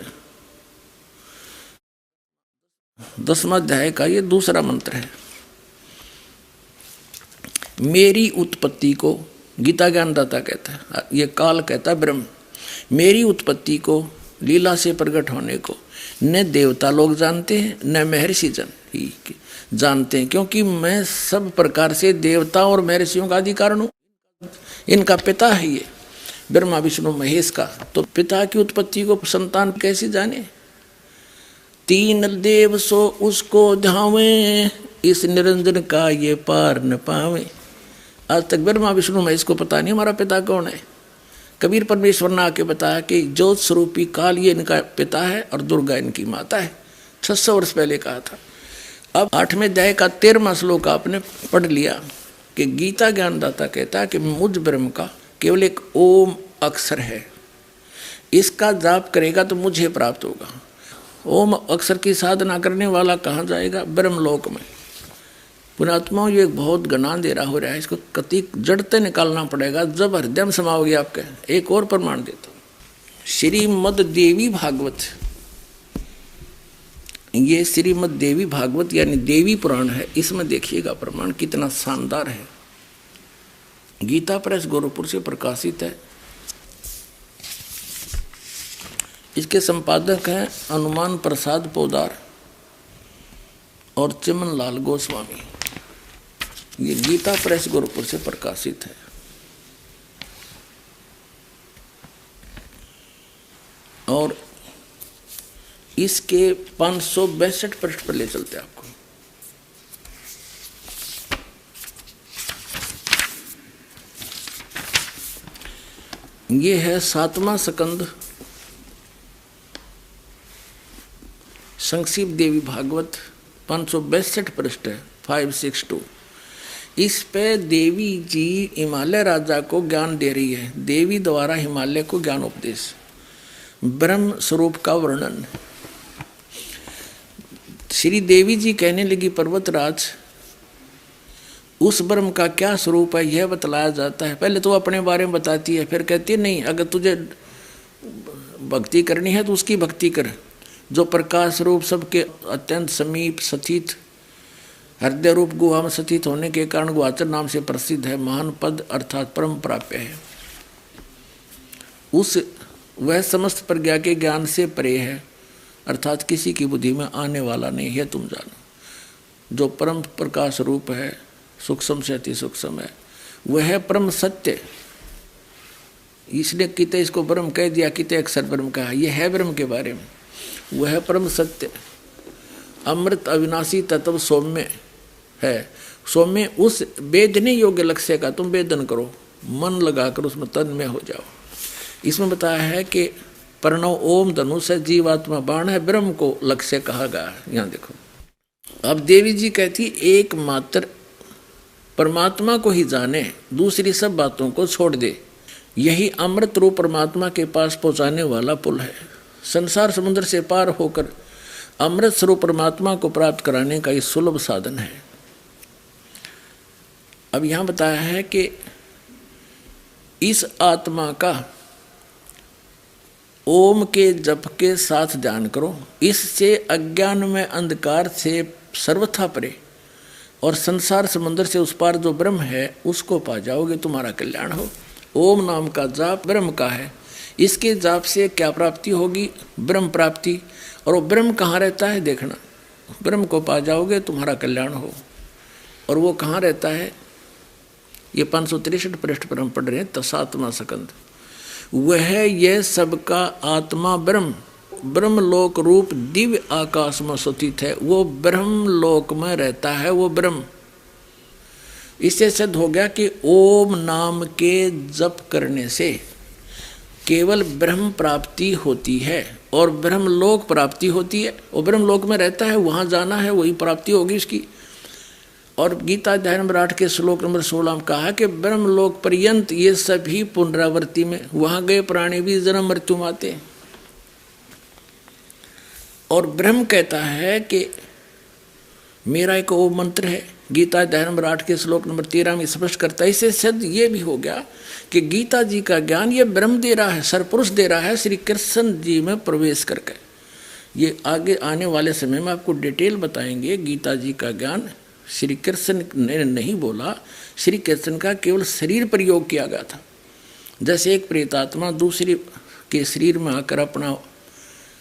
10वां अध्याय का ये दूसरा मंत्र है। मेरी उत्पत्ति को गीता ज्ञानदाता कहता है, ये काल कहता है ब्रह्म, मेरी उत्पत्ति को लीला से प्रकट होने को न देवता लोग जानते हैं न महर्षि जन जानते हैं, क्योंकि मैं सब प्रकार से देवता और महर्षियों का आदि कारण हूँ। इनका पिता है ये ब्रह्मा विष्णु महेश का, तो पिता की उत्पत्ति को संतान कैसे जाने? 3 देव सो उसको ध्यावे, इस निरंजन का ये पार न पावे। आज तक ब्रह्मा विष्णु महेश को पता नहीं हमारा पिता कौन है। कबीर परमेश्वर ने आके बताया कि ज्योत स्वरूपी काल ये इनका पिता है और दुर्गा इनकी माता है। 600 वर्ष पहले कहा था। अब 8वें अध्याय का 13वां श्लोक आपने पढ़ लिया कि गीता ज्ञानदाता कहता है कि मुझ ब्रह्म का केवल एक ओम अक्षर है, इसका जाप करेगा तो मुझे प्राप्त होगा। ओम अक्षर की साधना करने वाला कहाँ जाएगा? ब्रह्मलोक में। पुणात्माओं ये एक बहुत घना अंधेरा हो रहा है, इसको कति जड़ते निकालना पड़ेगा जब हृदय में समाओगे आपके। एक और प्रमाण देता हूँ, श्रीमद् देवी भागवत, ये श्रीमद् देवी भागवत यानी देवी पुराण है। इसमें देखिएगा प्रमाण कितना शानदार है। गीता प्रेस गोरखपुर से प्रकाशित है। इसके संपादक हैं हनुमान प्रसाद पोदार और चिमन लाल गोस्वामी। ये गीता प्रेस गोरखपुर से प्रकाशित है। और इसके 562 पृष्ठ पर ले चलते हैं आपको। ये है 7वां स्कंद, संक्षिप्त देवी भागवत, 562 पृष्ठ है, 562। इस पे देवी जी हिमालय राजा को ज्ञान दे रही है। देवी द्वारा हिमालय को ज्ञान उपदेश, ब्रह्म स्वरूप का वर्णन। श्री देवी जी कहने लगी, पर्वतराज, उस ब्रह्म का क्या स्वरूप है यह बतलाया जाता है। पहले तो अपने बारे में बताती है, फिर कहती है नहीं, अगर तुझे भक्ति करनी है तो उसकी भक्ति कर, जो प्रकाश रूप सबके अत्यंत समीप स्थित, हृदय रूप गुहा में स्थित होने के कारण गुहाचर नाम से प्रसिद्ध है, महान पद अर्थात परम प्राप्य है। उस वह समस्त प्रज्ञा के ज्ञान से परे है, अर्थात किसी की बुद्धि में आने वाला नहीं है, तुम जानो। जो परम प्रकाश रूप है, सूक्ष्म से अति सूक्ष्म है, वह है परम सत्य। इसलिए किते इसको ब्रह्म कह दिया, किते अक्षर ब्रह्म कहा, यह है ब्रह्म के बारे में। वह है परम सत्य, अमृत अविनाशी तत्व सौम्य है। सौम्य उस वेदने योग्य लक्ष्य का तुम वेदन करो, मन लगाकर उसमें तन्मय हो जाओ। इसमें बताया है कि प्रणव ओम धनुष है, जीवात्मा बाण है, ब्रह्म को लक्ष्य कहा गया है। यहाँ देखो, अब देवी जी कहती एकमात्र परमात्मा को ही जाने, दूसरी सब बातों को छोड़ दे। यही अमृत रूप परमात्मा के पास पहुंचाने वाला पुल है। संसार समुद्र से पार होकर अमृत स्वरूप परमात्मा को प्राप्त कराने का ये सुलभ साधन है। अब यहां बताया है कि इस आत्मा का ओम के जप के साथ ध्यान करो, इससे अज्ञान में अंधकार से सर्वथा परे और संसार समुद्र से उस पार जो ब्रह्म है उसको पा जाओगे, तुम्हारा कल्याण हो। ओम नाम का जाप ब्रह्म का है, इसके जाप से क्या प्राप्ति होगी? ब्रह्म प्राप्ति। और वो ब्रह्म कहाँ रहता है देखना, ब्रह्म को पा जाओगे तुम्हारा कल्याण हो। और वो कहाँ रहता है? ये 563 पृष्ठ पर हम पढ़ रहे हैं, 7वां स्कंद। वह यह सबका आत्मा ब्रह्म, ब्रह्मलोक रूप दिव्य आकाश में स्थित है, वो ब्रह्मलोक में रहता है वो ब्रह्म। इससे सिद्ध हो गया कि ओम नाम के जप करने से केवल ब्रह्म प्राप्ति होती है और ब्रह्मलोक प्राप्ति होती है। और ब्रह्मलोक में रहता है, वहाँ जाना है, वही प्राप्ति होगी इसकी। और गीता अध्याय नंबर 8 के श्लोक नंबर 16 में कहा कि ब्रह्मलोक पर्यंत ये सभी पुनरावृत्ति में, वहाँ गए प्राणी भी जन्म मृत्यु में आते हैं। और ब्रह्म कहता है कि मेरा एक ओम मंत्र है, गीता अध्याय नंबर 8 के श्लोक नंबर 13 में स्पष्ट करता है। इससे सिद्ध ये भी हो गया कि गीता जी का ज्ञान ये ब्रह्म दे रहा है, सरपुरुष दे रहा है श्री कृष्ण जी में प्रवेश करके। ये आगे आने वाले समय में आपको डिटेल बताएंगे। गीता जी का ज्ञान श्री कृष्ण ने नहीं बोला, श्री कृष्ण का केवल शरीर प्रयोग किया गया था। जैसे एक प्रेतात्मा दूसरे के शरीर में आकर अपना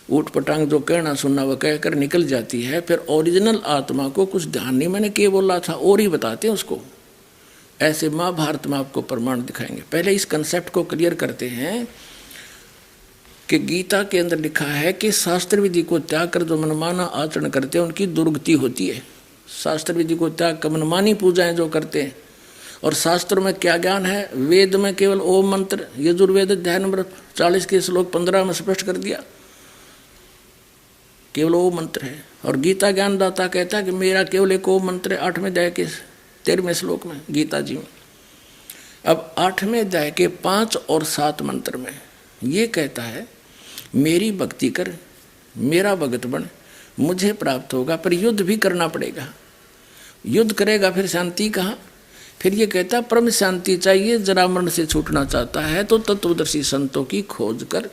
ऊट पटांग जो कहना सुनना वह कहकर निकल जाती है, फिर ओरिजिनल आत्मा को कुछ ध्यान नहीं मैंने क्या बोला था और ही बताते हैं उसको। ऐसे महाभारत में आपको प्रमाण दिखाएंगे। पहले इस कंसेप्ट को क्लियर करते हैं कि गीता के अंदर लिखा है कि शास्त्र विधि को त्याग कर जो मनमाना आचरण करते हैं उनकी दुर्गति होती है। शास्त्र विधि को त्याग कर मनमानी पूजाएं जो करते हैं। और शास्त्र में क्या ज्ञान है? वेद में केवल ओम मंत्र, यजुर्वेद अध्याय नंबर 40 के श्लोक 15 में स्पष्ट कर दिया, केवल ओम मंत्र है। और गीता ज्ञानदाता कहता है कि मेरा केवल एक ओम मंत्र है, 8वें अध्याय के 13वें श्लोक में गीता जी में। अब 8वें अध्याय के 5 और 7 मंत्र में ये कहता है मेरी भक्ति कर, मेरा भगत बन, मुझे प्राप्त होगा, पर युद्ध भी करना पड़ेगा। युद्ध करेगा फिर शांति कहाँ? फिर ये कहता परम शांति चाहिए, जरा मरण से छूटना चाहता है तो तत्वदर्शी संतों की खोज कर।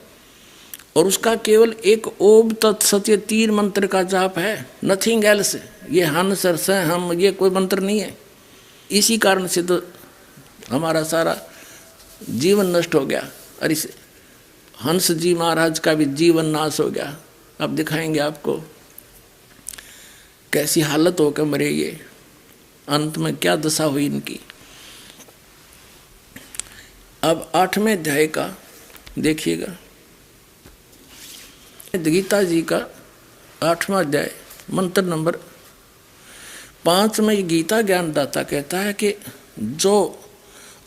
और उसका केवल एक ओम तत्सत्य 3 मंत्र का जाप है, नथिंग एल्स। ये हन सर से हम, ये कोई मंत्र नहीं है। इसी कारण से तो हमारा सारा जीवन नष्ट हो गया और इस हंस जी महाराज का भी जीवन नाश हो गया। अब दिखाएंगे आपको कैसी हालत होकर मरे ये, अंत में क्या दशा हुई इनकी। अब 8वें अध्याय का देखिएगा, गीता जी का 8वां अध्याय मंत्र नंबर 5 में गीता ज्ञानदाता कहता है कि जो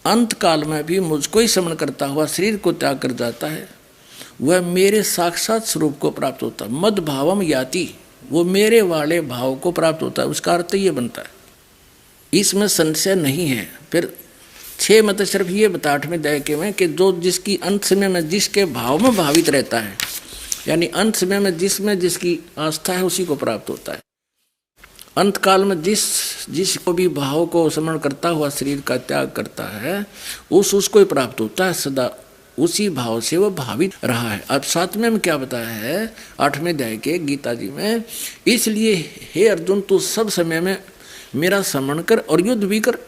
अंत काल में भी मुझको ही स्मरण करता हुआ शरीर को त्याग कर जाता है, वह मेरे साक्षात स्वरूप को प्राप्त होता है। मद भावम याति, वो मेरे वाले भाव को प्राप्त होता है। उसका अर्थ ये बनता है, इसमें संशय नहीं है। फिर 6 में तो सिर्फ ये बता 8वें अध्याय के में कि जो जिसकी अंत समय में जिसके भाव में भावित रहता है, यानी अंत समय में जिसकी आस्था है उसी को प्राप्त होता है। अंत काल में जिसको भी भाव को स्मरण करता हुआ शरीर का त्याग करता है उसको ही प्राप्त होता है। सदा उसी भाव से वो भावित रहा है। अब 7वें में क्या बताया है 8वें अध्याय के गीता जी में, इसलिए हे अर्जुन तू सब समय में मेरा स्मरण कर और युद्ध भी कर।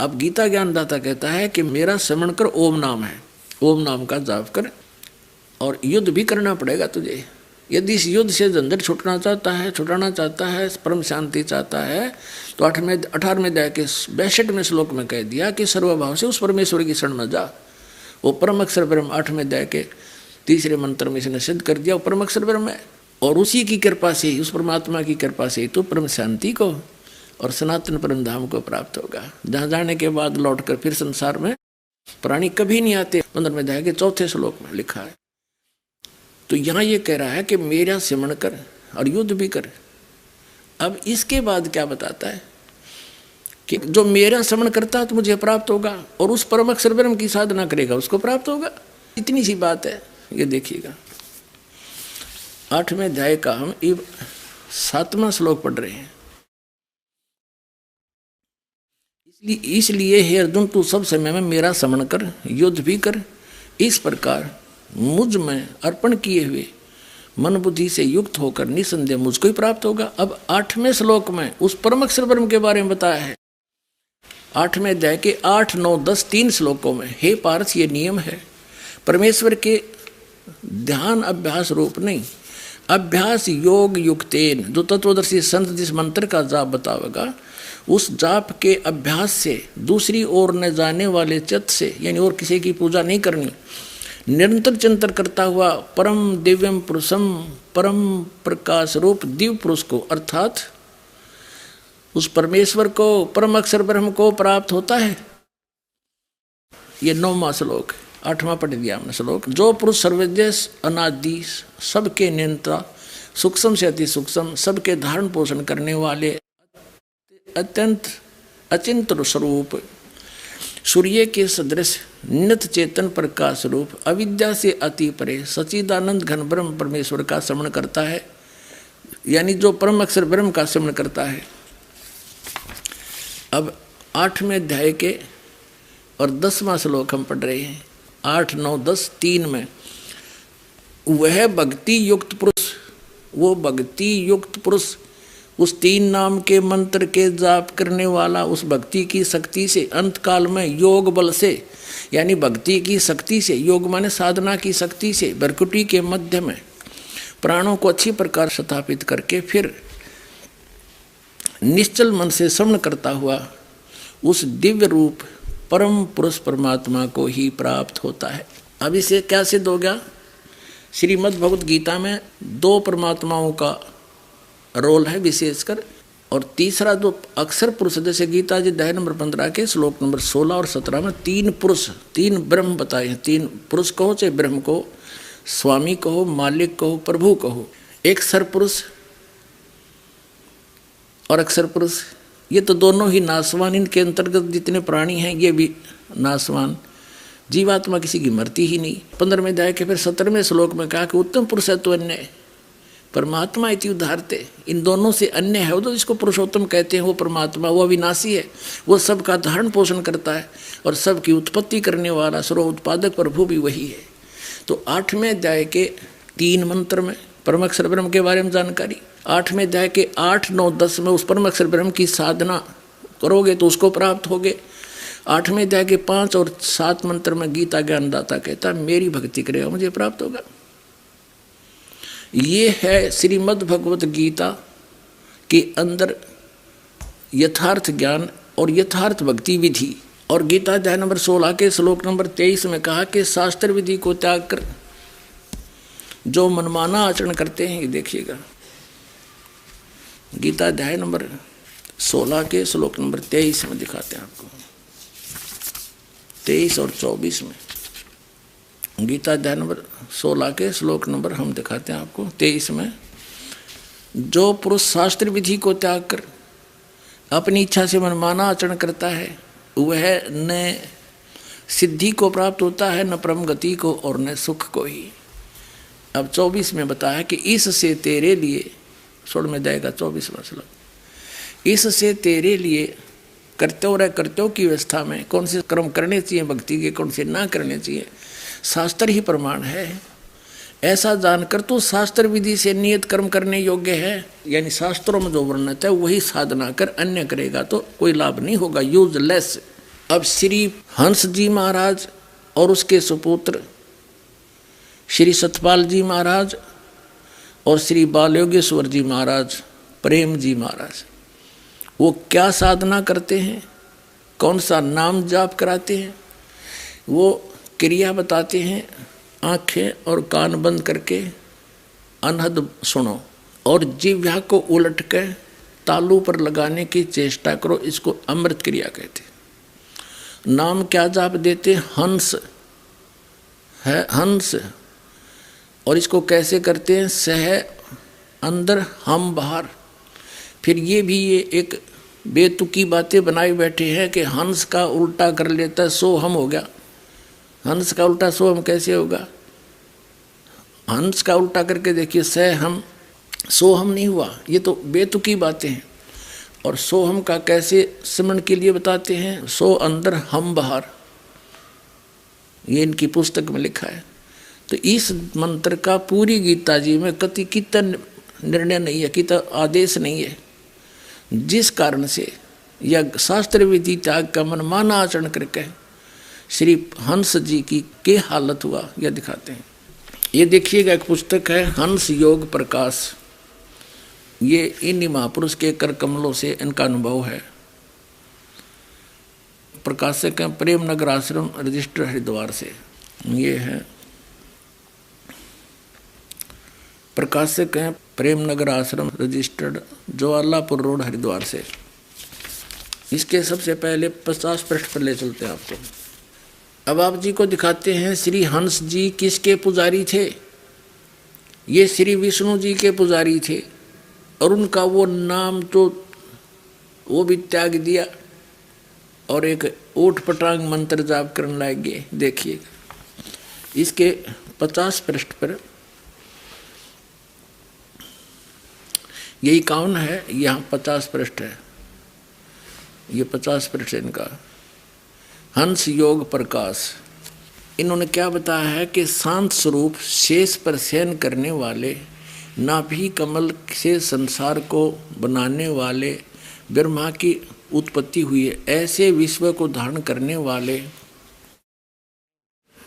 अब गीता ज्ञानदाता कहता है कि मेरा स्मरण कर ओम नाम है, ओम नाम का जाप कर और युद्ध भी करना पड़ेगा तुझे। यदि इस युद्ध से झंझट छुटाना चाहता है, परम शांति चाहता है, तो 18वें अध्याय के 62वें श्लोक में कह दिया कि सर्वभाव से उस परमेश्वर की शरण में जा। वो परम अक्षर ब्रह्म 8वें अध्याय के 3रे मंत्र में इसने सिद्ध कर दिया, वो परम अक्षर ब्रह्म है। और उसी की कृपा से ही, उस परमात्मा की कृपा से ही तो परम शांति को और सनातन परम धाम को प्राप्त होगा, जहाँ जाने के बाद लौटकर फिर संसार में प्राणी कभी नहीं आते। 15वें अध्याय के 4थे श्लोक में लिखा है। तो यहाँ ये कह रहा है कि मेरा स्मरण कर और युद्ध भी कर। अब इसके बाद क्या बताता है कि जो मेरा स्मरण करता है तो मुझे प्राप्त होगा, और उस परम अक्षर ब्रह्म की साधना करेगा उसको प्राप्त होगा। इतनी सी बात है। ये देखिएगा 8वें अध्याय का हम 7वां श्लोक पढ़ रहे हैं। इसलिए हे अर्जुन तू सब समय में मेरा स्मरण कर, युद्ध भी कर। इस प्रकार मुझ में अर्पण किए हुए मन बुद्धि से युक्त होकर निसंदेह मुझको ही प्राप्त होगा। अब 8वें श्लोक में उस परम अक्षर ब्रह्म के बारे में बताया है। 8वें अध्याय के 8, 9, 10 3 श्लोकों में हे पार्थ ये नियम है, परमेश्वर के ध्यान अभ्यास रूप नहीं, अभ्यास योग युक्तेन, जो तत्वदर्शी संत जिस मंत्र का जाप बतावेगा उस जाप के अभ्यास से दूसरी ओर न जाने वाले चित्त से, यानी और किसी की पूजा नहीं करनी, निरंतर चिंतन करता हुआ परम दिव्यम पुरुषम, परम प्रकाश रूप दिव्य पुरुष को, अर्थात उस परमेश्वर को, परम अक्षर ब्रह्म को प्राप्त होता है। ये 9वां श्लोक, 8वां पढ़ दिया हमने श्लोक। जो पुरुष सर्वज्ञ अनादि, सबके नियंता, सूक्ष्म से अति सूक्ष्म, सबके धारण पोषण करने वाले, अत्यंत अचिंत स्वरूप, सूर्य के सदृश नित चेतन प्रकाश रूप, अविद्या से अति परे सच्चिदानंद घन ब्रह्म परमेश्वर का स्मरण करता है, यानी जो परम अक्षर ब्रह्म का स्मरण करता है। अब 8वें अध्याय के और 10वां श्लोक हम पढ़ रहे हैं, 8, 9, 10 3 में। वह भक्ति युक्त पुरुष, वो भक्ति युक्त पुरुष उस 3 नाम के मंत्र के जाप करने वाला, उस भक्ति की शक्ति से अंत काल में योग बल से, यानी भक्ति की शक्ति से, योग माने साधना की शक्ति से भ्रकुटी के मध्य में प्राणों को अच्छी प्रकार स्थापित करके फिर निश्चल मन से श्रवण करता हुआ उस दिव्य रूप परम पुरुष परमात्मा को ही प्राप्त होता है। अब इसे क्या सिद्ध हो गया? श्रीमद् भगवत गीता में 2 परमात्माओं का रोल है विशेषकर, और तीसरा जो अक्षर पुरुष, जैसे गीता जी अध्याय नंबर 15 के श्लोक नंबर 16 और 17 में 3 पुरुष, 3 ब्रह्म बताए हैं। 3 पुरुष कहो, चाहे ब्रह्म को, स्वामी कहो, मालिक कहो, प्रभु कहो। एक सरपुरुष और अक्षर पुरुष, ये तो दोनों ही नासवान। इनके अंतर्गत जितने प्राणी हैं ये भी नासवान, जीवात्मा किसी की मरती ही नहीं। 15वें अध्याय के फिर 17वें श्लोक में कहा कि उत्तम पुरुष है तो अन्य परमात्मा इति उदाहरते, इन दोनों से अन्य है वो तो जिसको पुरुषोत्तम कहते हैं, वो परमात्मा, वो अविनाशी है, वो सबका धारण पोषण करता है और सबकी उत्पत्ति करने वाला सर्व उत्पादक प्रभु भी वही है। तो 8वें अध्याय के 3 मंत्र में परम अक्षर ब्रह्म के बारे में जानकारी, 8वें अध्याय के 8, 9, 10 में उस परम अक्षर ब्रह्म की साधना करोगे तो उसको प्राप्त होगे। 8वें अध्याय के 5 और 7 मंत्र में गीता ज्ञानदाता कहता है मेरी भक्ति करेगा मुझे प्राप्त होगा। ये है श्रीमद् भगवत गीता के अंदर यथार्थ ज्ञान और यथार्थ भक्ति विधि। और गीता अध्याय नंबर 16 के श्लोक नंबर 23 में कहा कि शास्त्र विधि को त्याग कर जो मनमाना आचरण करते हैं, ये देखिएगा गीता अध्याय नंबर 16 के श्लोक नंबर 23 में दिखाते हैं आपको। 23 और 24 में। गीता अध्याय नंबर 16 के श्लोक नंबर हम दिखाते हैं आपको। 23 में, जो पुरुष शास्त्र विधि को त्याग कर अपनी इच्छा से मनमाना आचरण करता है वह न सिद्धि को प्राप्त होता है, न परम गति को, और न सुख को ही। अब 24 में बताया कि इससे तेरे लिए, छोड़ में जाएगा 24वां श्लोक, इससे तेरे लिए कर्तव्य की व्यवस्था में कौन से कर्म करने चाहिए भक्ति के, कौन से ना करने चाहिए, शास्त्र ही प्रमाण है। ऐसा जानकर तो शास्त्र विधि से नियत कर्म करने योग्य है, यानी शास्त्रों में जो वर्णित है वही साधना कर अन्य करेगा तो कोई लाभ नहीं होगा, यूजलेस। अब श्री हंस जी महाराज और उसके सुपुत्र श्री सतपाल जी महाराज और श्री बाल योगेश्वर जी महाराज, प्रेम जी महाराज, वो क्या साधना करते हैं, कौन सा नाम जाप कराते हैं, वो क्रिया बताते हैं। आंखें और कान बंद करके अनहद सुनो और जिह्वा को उलट कर तालू पर लगाने की चेष्टा करो, इसको अमृत क्रिया कहते हैं। नाम क्या जाप देते, हंस है, हंस। और इसको कैसे करते हैं, सह अंदर हम बाहर। फिर ये एक बेतुकी बातें बनाई बैठे हैं कि हंस का उल्टा कर लेता है सो हम हो गया। हंस का उल्टा सो हम कैसे होगा, हंस का उल्टा करके देखिए, सह हम सो हम नहीं हुआ, ये तो बेतुकी बातें हैं। और सो हम का कैसे सिमरण के लिए बताते हैं, सो अंदर हम बाहर, ये इनकी पुस्तक में लिखा है। तो इस मंत्र का पूरी गीता जी में कति कितना निर्णय नहीं है, कितना आदेश नहीं है, जिस कारण से यह शास्त्र विधि त्याग का मनमाना आचरण करके श्री हंस जी की क्या हालत हुआ यह दिखाते हैं। ये देखिएगा, एक पुस्तक है हंस योग प्रकाश, ये इन्हीं महापुरुष के कर कमलों से इनका अनुभव है। प्रकाशक हैं प्रेम नगर आश्रम, रजिस्टर हरिद्वार से। ये है प्रकाशक हैं प्रेम नगर आश्रम, रजिस्टर्ड ज्वालापुर रोड हरिद्वार से। इसके सबसे पहले 50 पृष्ठ पर ले चलते हैं आपको। अब आप जी को दिखाते हैं श्री हंस जी किसके पुजारी थे, ये श्री विष्णु जी के पुजारी थे। और उनका वो नाम तो वो भी त्याग दिया और एक ऊट पटांग मंत्र जाप करने लगे। देखिएगा इसके 50 पृष्ठ पर, यही कौन है, यहाँ 50 पृष्ठ है, ये 50 पृष्ठ है इनका हंस योग प्रकाश। इन्होंने क्या बताया है कि शांत स्वरूप शेष पर शयन करने वाले, नाभि कमल से संसार को बनाने वाले, ब्रह्मा की उत्पत्ति हुई है, ऐसे विश्व को धारण करने वाले,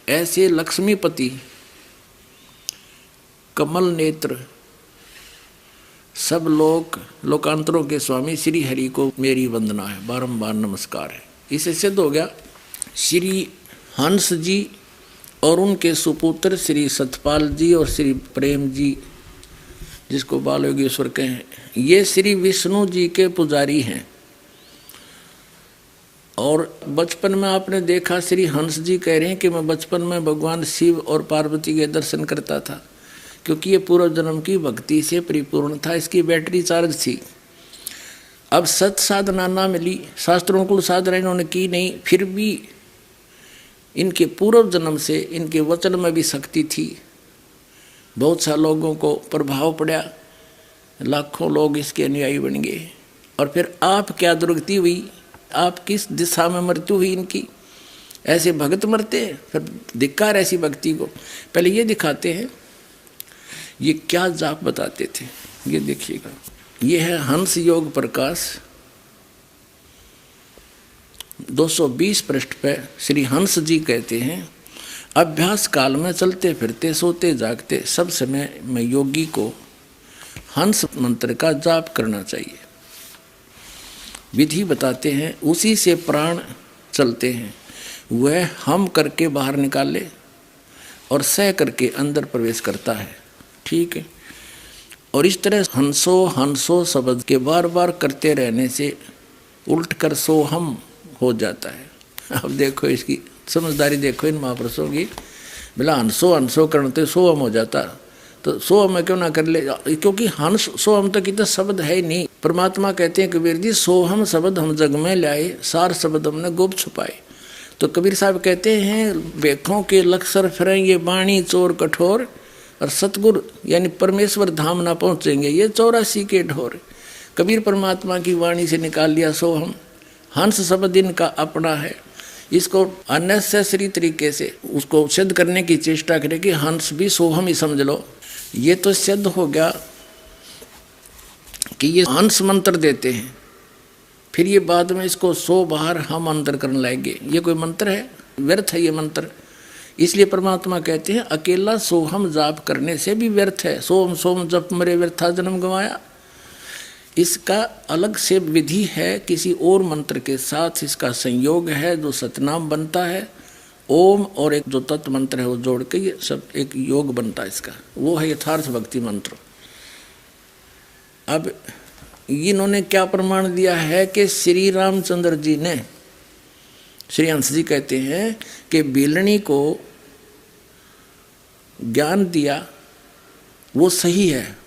ऐसे लक्ष्मीपति कमल नेत्र, सब लोकांतरों के स्वामी श्री हरि को मेरी वंदना है, बारंबार नमस्कार है। इससे सिद्ध हो गया श्री हंस जी और उनके सुपुत्र श्री सतपाल जी और श्री प्रेम जी, जिसको बाल योगेश्वर कहें, ये श्री विष्णु जी के पुजारी हैं। और बचपन में आपने देखा श्री हंस जी कह रहे हैं कि मैं बचपन में भगवान शिव और पार्वती के दर्शन करता था, क्योंकि ये पूर्व जन्म की भक्ति से परिपूर्ण था, इसकी बैटरी चार्ज थी। अब सत साधना ना मिली, शास्त्रों साधना इन्होंने की नहीं, फिर भी इनके पूर्व जन्म से इनके वचन में भी शक्ति थी। बहुत सा लोगों को प्रभाव पड़ा, लाखों लोग इसके अनुयायी बन गए। और फिर आप क्या दुर्गति हुई, आप किस दिशा में मृत्यु हुई इनकी, ऐसे भगत मरते हैं, फिर धिक्कार ऐसी भक्ति को। पहले ये दिखाते हैं ये क्या जाप बताते थे, ये देखिएगा। ये है हंस योग प्रकाश, 220 पृष्ठ पे श्री हंस जी कहते हैं, अभ्यास काल में चलते फिरते सोते जागते सब समय में योगी को हंस मंत्र का जाप करना चाहिए। विधि बताते हैं, उसी से प्राण चलते हैं, वह हम करके बाहर निकाले और सह करके अंदर प्रवेश करता है। ठीक है। और इस तरह हंसो हंसो शब्द के बार बार करते रहने से उल्ट कर सो हम हो जाता है। अब देखो इसकी समझदारी देखो इन महापुरुषों की। बोला हंसो हंसो करते सोहम हो जाता, तो सोहम में क्यों ना कर ले, क्योंकि हंस सोहम तक इतना शब्द है ही नहीं। परमात्मा कहते हैं कबीर जी, सोहम शब्द हम जग में लाए, सार शब्द हमने गुप्त छुपाए। तो कबीर साहब कहते हैं बेखों के लक्षर फिरें ये वाणी चोर कठोर, और सतगुरु यानी परमेश्वर धाम ना पहुँचेंगे ये 84 के ढोर। कबीर परमात्मा की वाणी से निकाल लिया सोहम। हंस शब्द इनका अपना है, इसको अननेसेसरी तरीके से उसको सिद्ध करने की चेष्टा करें कि हंस भी सोहम ही समझ लो। ये तो सिद्ध हो गया कि ये हंस मंत्र देते हैं, फिर ये बाद में इसको 100 बार हम अंतर करने लाएंगे। ये कोई मंत्र है? व्यर्थ है ये मंत्र। इसलिए परमात्मा कहते हैं अकेला सोहम जाप करने से भी व्यर्थ है। सोम सोम जप मरे व्यर्था जन्म गंवाया। इसका अलग से विधि है, किसी और मंत्र के साथ इसका संयोग है जो सतनाम बनता है। ओम और एक जो तत्व मंत्र है वो जोड़ के ये सब एक योग बनता है इसका, वो है यथार्थ भक्ति मंत्र। अब इन्होंने क्या प्रमाण दिया है कि श्री रामचंद्र जी ने, श्री हंस जी कहते हैं कि बेलनी को ज्ञान दिया वो सही है।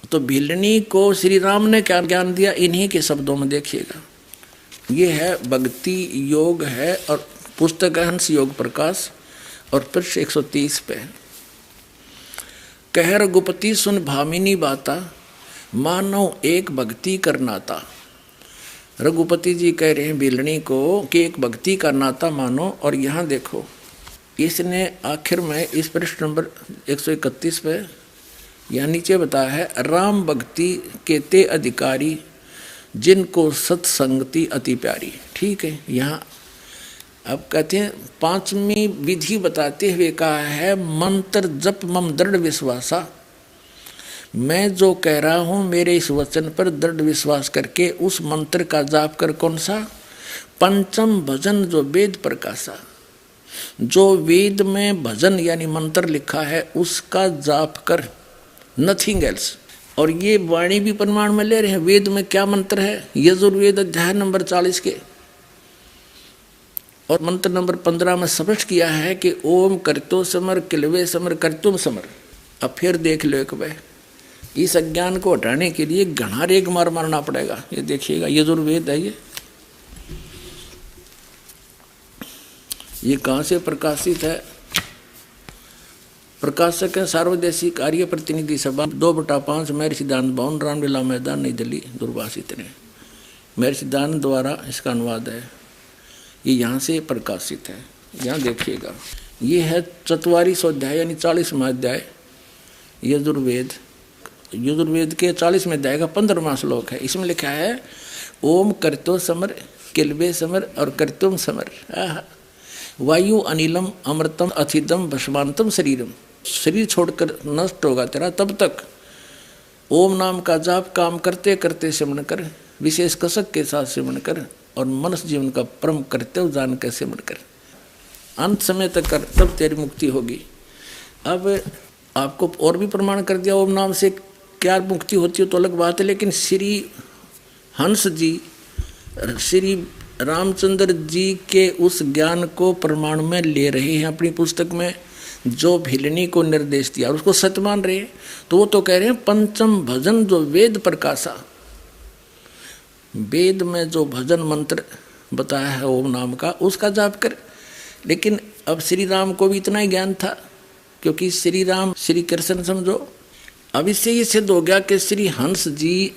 तो भिलनी को श्री राम ने क्या ज्ञान दिया, इन्हीं के शब्दों में देखिएगा। ये है भक्ति योग है, और पुस्तक है हंस योग प्रकाश, और पृष्ठ 130 पे। कह रघुपति सुन भामिनी बाता, मानो एक भक्ति कर नाता। रघुपति जी कह रहे हैं भिलनी को कि एक भक्ति का नाता मानो। और यहाँ देखो इसने आखिर में इस पृष्ठ नंबर 131 पे यहाँ नीचे बताया है, राम भक्ति के ते अधिकारी जिनको सत्संगति अति प्यारी। ठीक है, यहाँ अब कहते हैं 5वीं विधि बताते हुए कहा है, मंत्र जप मम दृढ़ विश्वासा। मैं जो कह रहा हूँ मेरे इस वचन पर दृढ़ विश्वास करके उस मंत्र का जाप कर। कौन सा? पंचम भजन जो वेद प्रकाशा, जो वेद में भजन यानी मंत्र लिखा है उसका जाप कर, नथिंग एल्स। और ये वाणी भी प्रमाण में ले रहे हैं। वेद में क्या मंत्र है? यजुर्वेद अध्याय नंबर 40 के और मंत्र नंबर 15 में स्पष्ट किया है कि ओम करतो समर किलवे समर करतुम समर। अब फिर देख लो एक बार, इस अज्ञान को हटाने के लिए घना रेग मार मारना पड़ेगा। ये देखिएगा यजुर्वेद है ये कहाँ से प्रकाशित है? प्रकाशक है सार्वदेशिक कार्य प्रतिनिधि सभा 2/5 मेरे सिद्धांत भवन रामलीला मैदान नई दिल्ली दुर्भाषित ने। मेरे सिद्धांत द्वारा इसका अनुवाद है, ये यहाँ से प्रकाशित है। यहाँ देखिएगा, ये है 44वां अध्याय यानी 40वां अध्याय यजुर्वेद। यजुर्वेद के 40वें अध्याय का 15वां श्लोक है। इसमें लिखा है ओम करतो समर किलवे समर और करतुम समर, वायु अनिलम अमृतम अथिदम भस्मांतम शरीरम। शरीर छोड़कर नष्ट होगा तेरा तब तक ओम नाम का जाप काम करते करते सिमरण कर, विशेष कसक के साथ सिमरण कर, और मनुष्य जीवन का परम कर्तव्य जान के सिमरण कर, अंत समय तक कर, तब तेरी मुक्ति होगी। अब आपको और भी प्रमाण कर दिया ओम नाम से क्या मुक्ति होती है तो अलग बात है, लेकिन श्री हंस जी श्री रामचंद्र जी के उस ज्ञान को प्रमाण में ले रहे हैं अपनी पुस्तक में, जो भिलनी को निर्देश दिया और उसको सत्य मान रहे हैं। तो वो तो कह रहे हैं पंचम भजन जो वेद प्रकाशा, वेद में जो भजन मंत्र बताया है ओम नाम का उसका जाप कर। लेकिन अब श्री राम को भी इतना ही ज्ञान था, क्योंकि श्री राम श्री कृष्ण समझो। अब इससे ये सिद्ध हो गया कि श्री हंस जी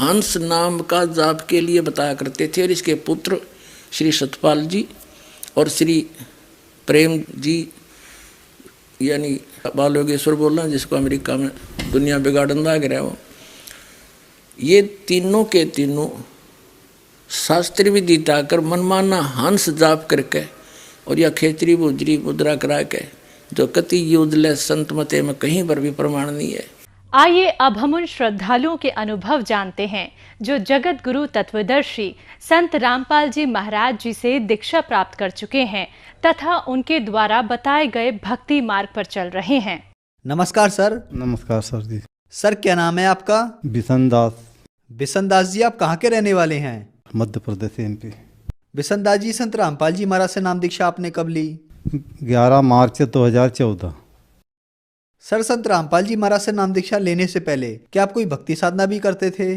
हंस नाम का जाप के लिए बताया करते थे, और इसके पुत्र श्री सतपाल जी और श्री प्रेम जी यानी बाल योगेश्वर बोलना जिसको अमेरिका में दुनिया बिगाड़न लग रहा है वो, ये तीनों के तीनों शास्त्री विधि ताकर मनमाना हंस जाप करके और या खेतरी बुजरी मुद्रा करा के, जो कति यूजलेस संत मते में कहीं पर भी प्रमाण नहीं है। आइए अब हम उन श्रद्धालुओं के अनुभव जानते हैं जो जगत गुरु तत्वदर्शी संत रामपाल जी महाराज जी से दीक्षा प्राप्त कर चुके हैं तथा उनके द्वारा बताए गए भक्ति मार्ग पर चल रहे हैं। नमस्कार सर। नमस्कार सर जी। सर क्या नाम है आपका? बिशन दास। बिशन दास जी, आप कहाँ के रहने वाले हैं? मध्य प्रदेश MP। बिसनदास जी, संत रामपाल जी महाराज से नाम दीक्षा आपने कब ली? 11 मार्च 2014। सर, संत रामपाल जी महाराज से नाम दीक्षा लेने से पहले क्या आप कोई भक्ति साधना भी करते थे?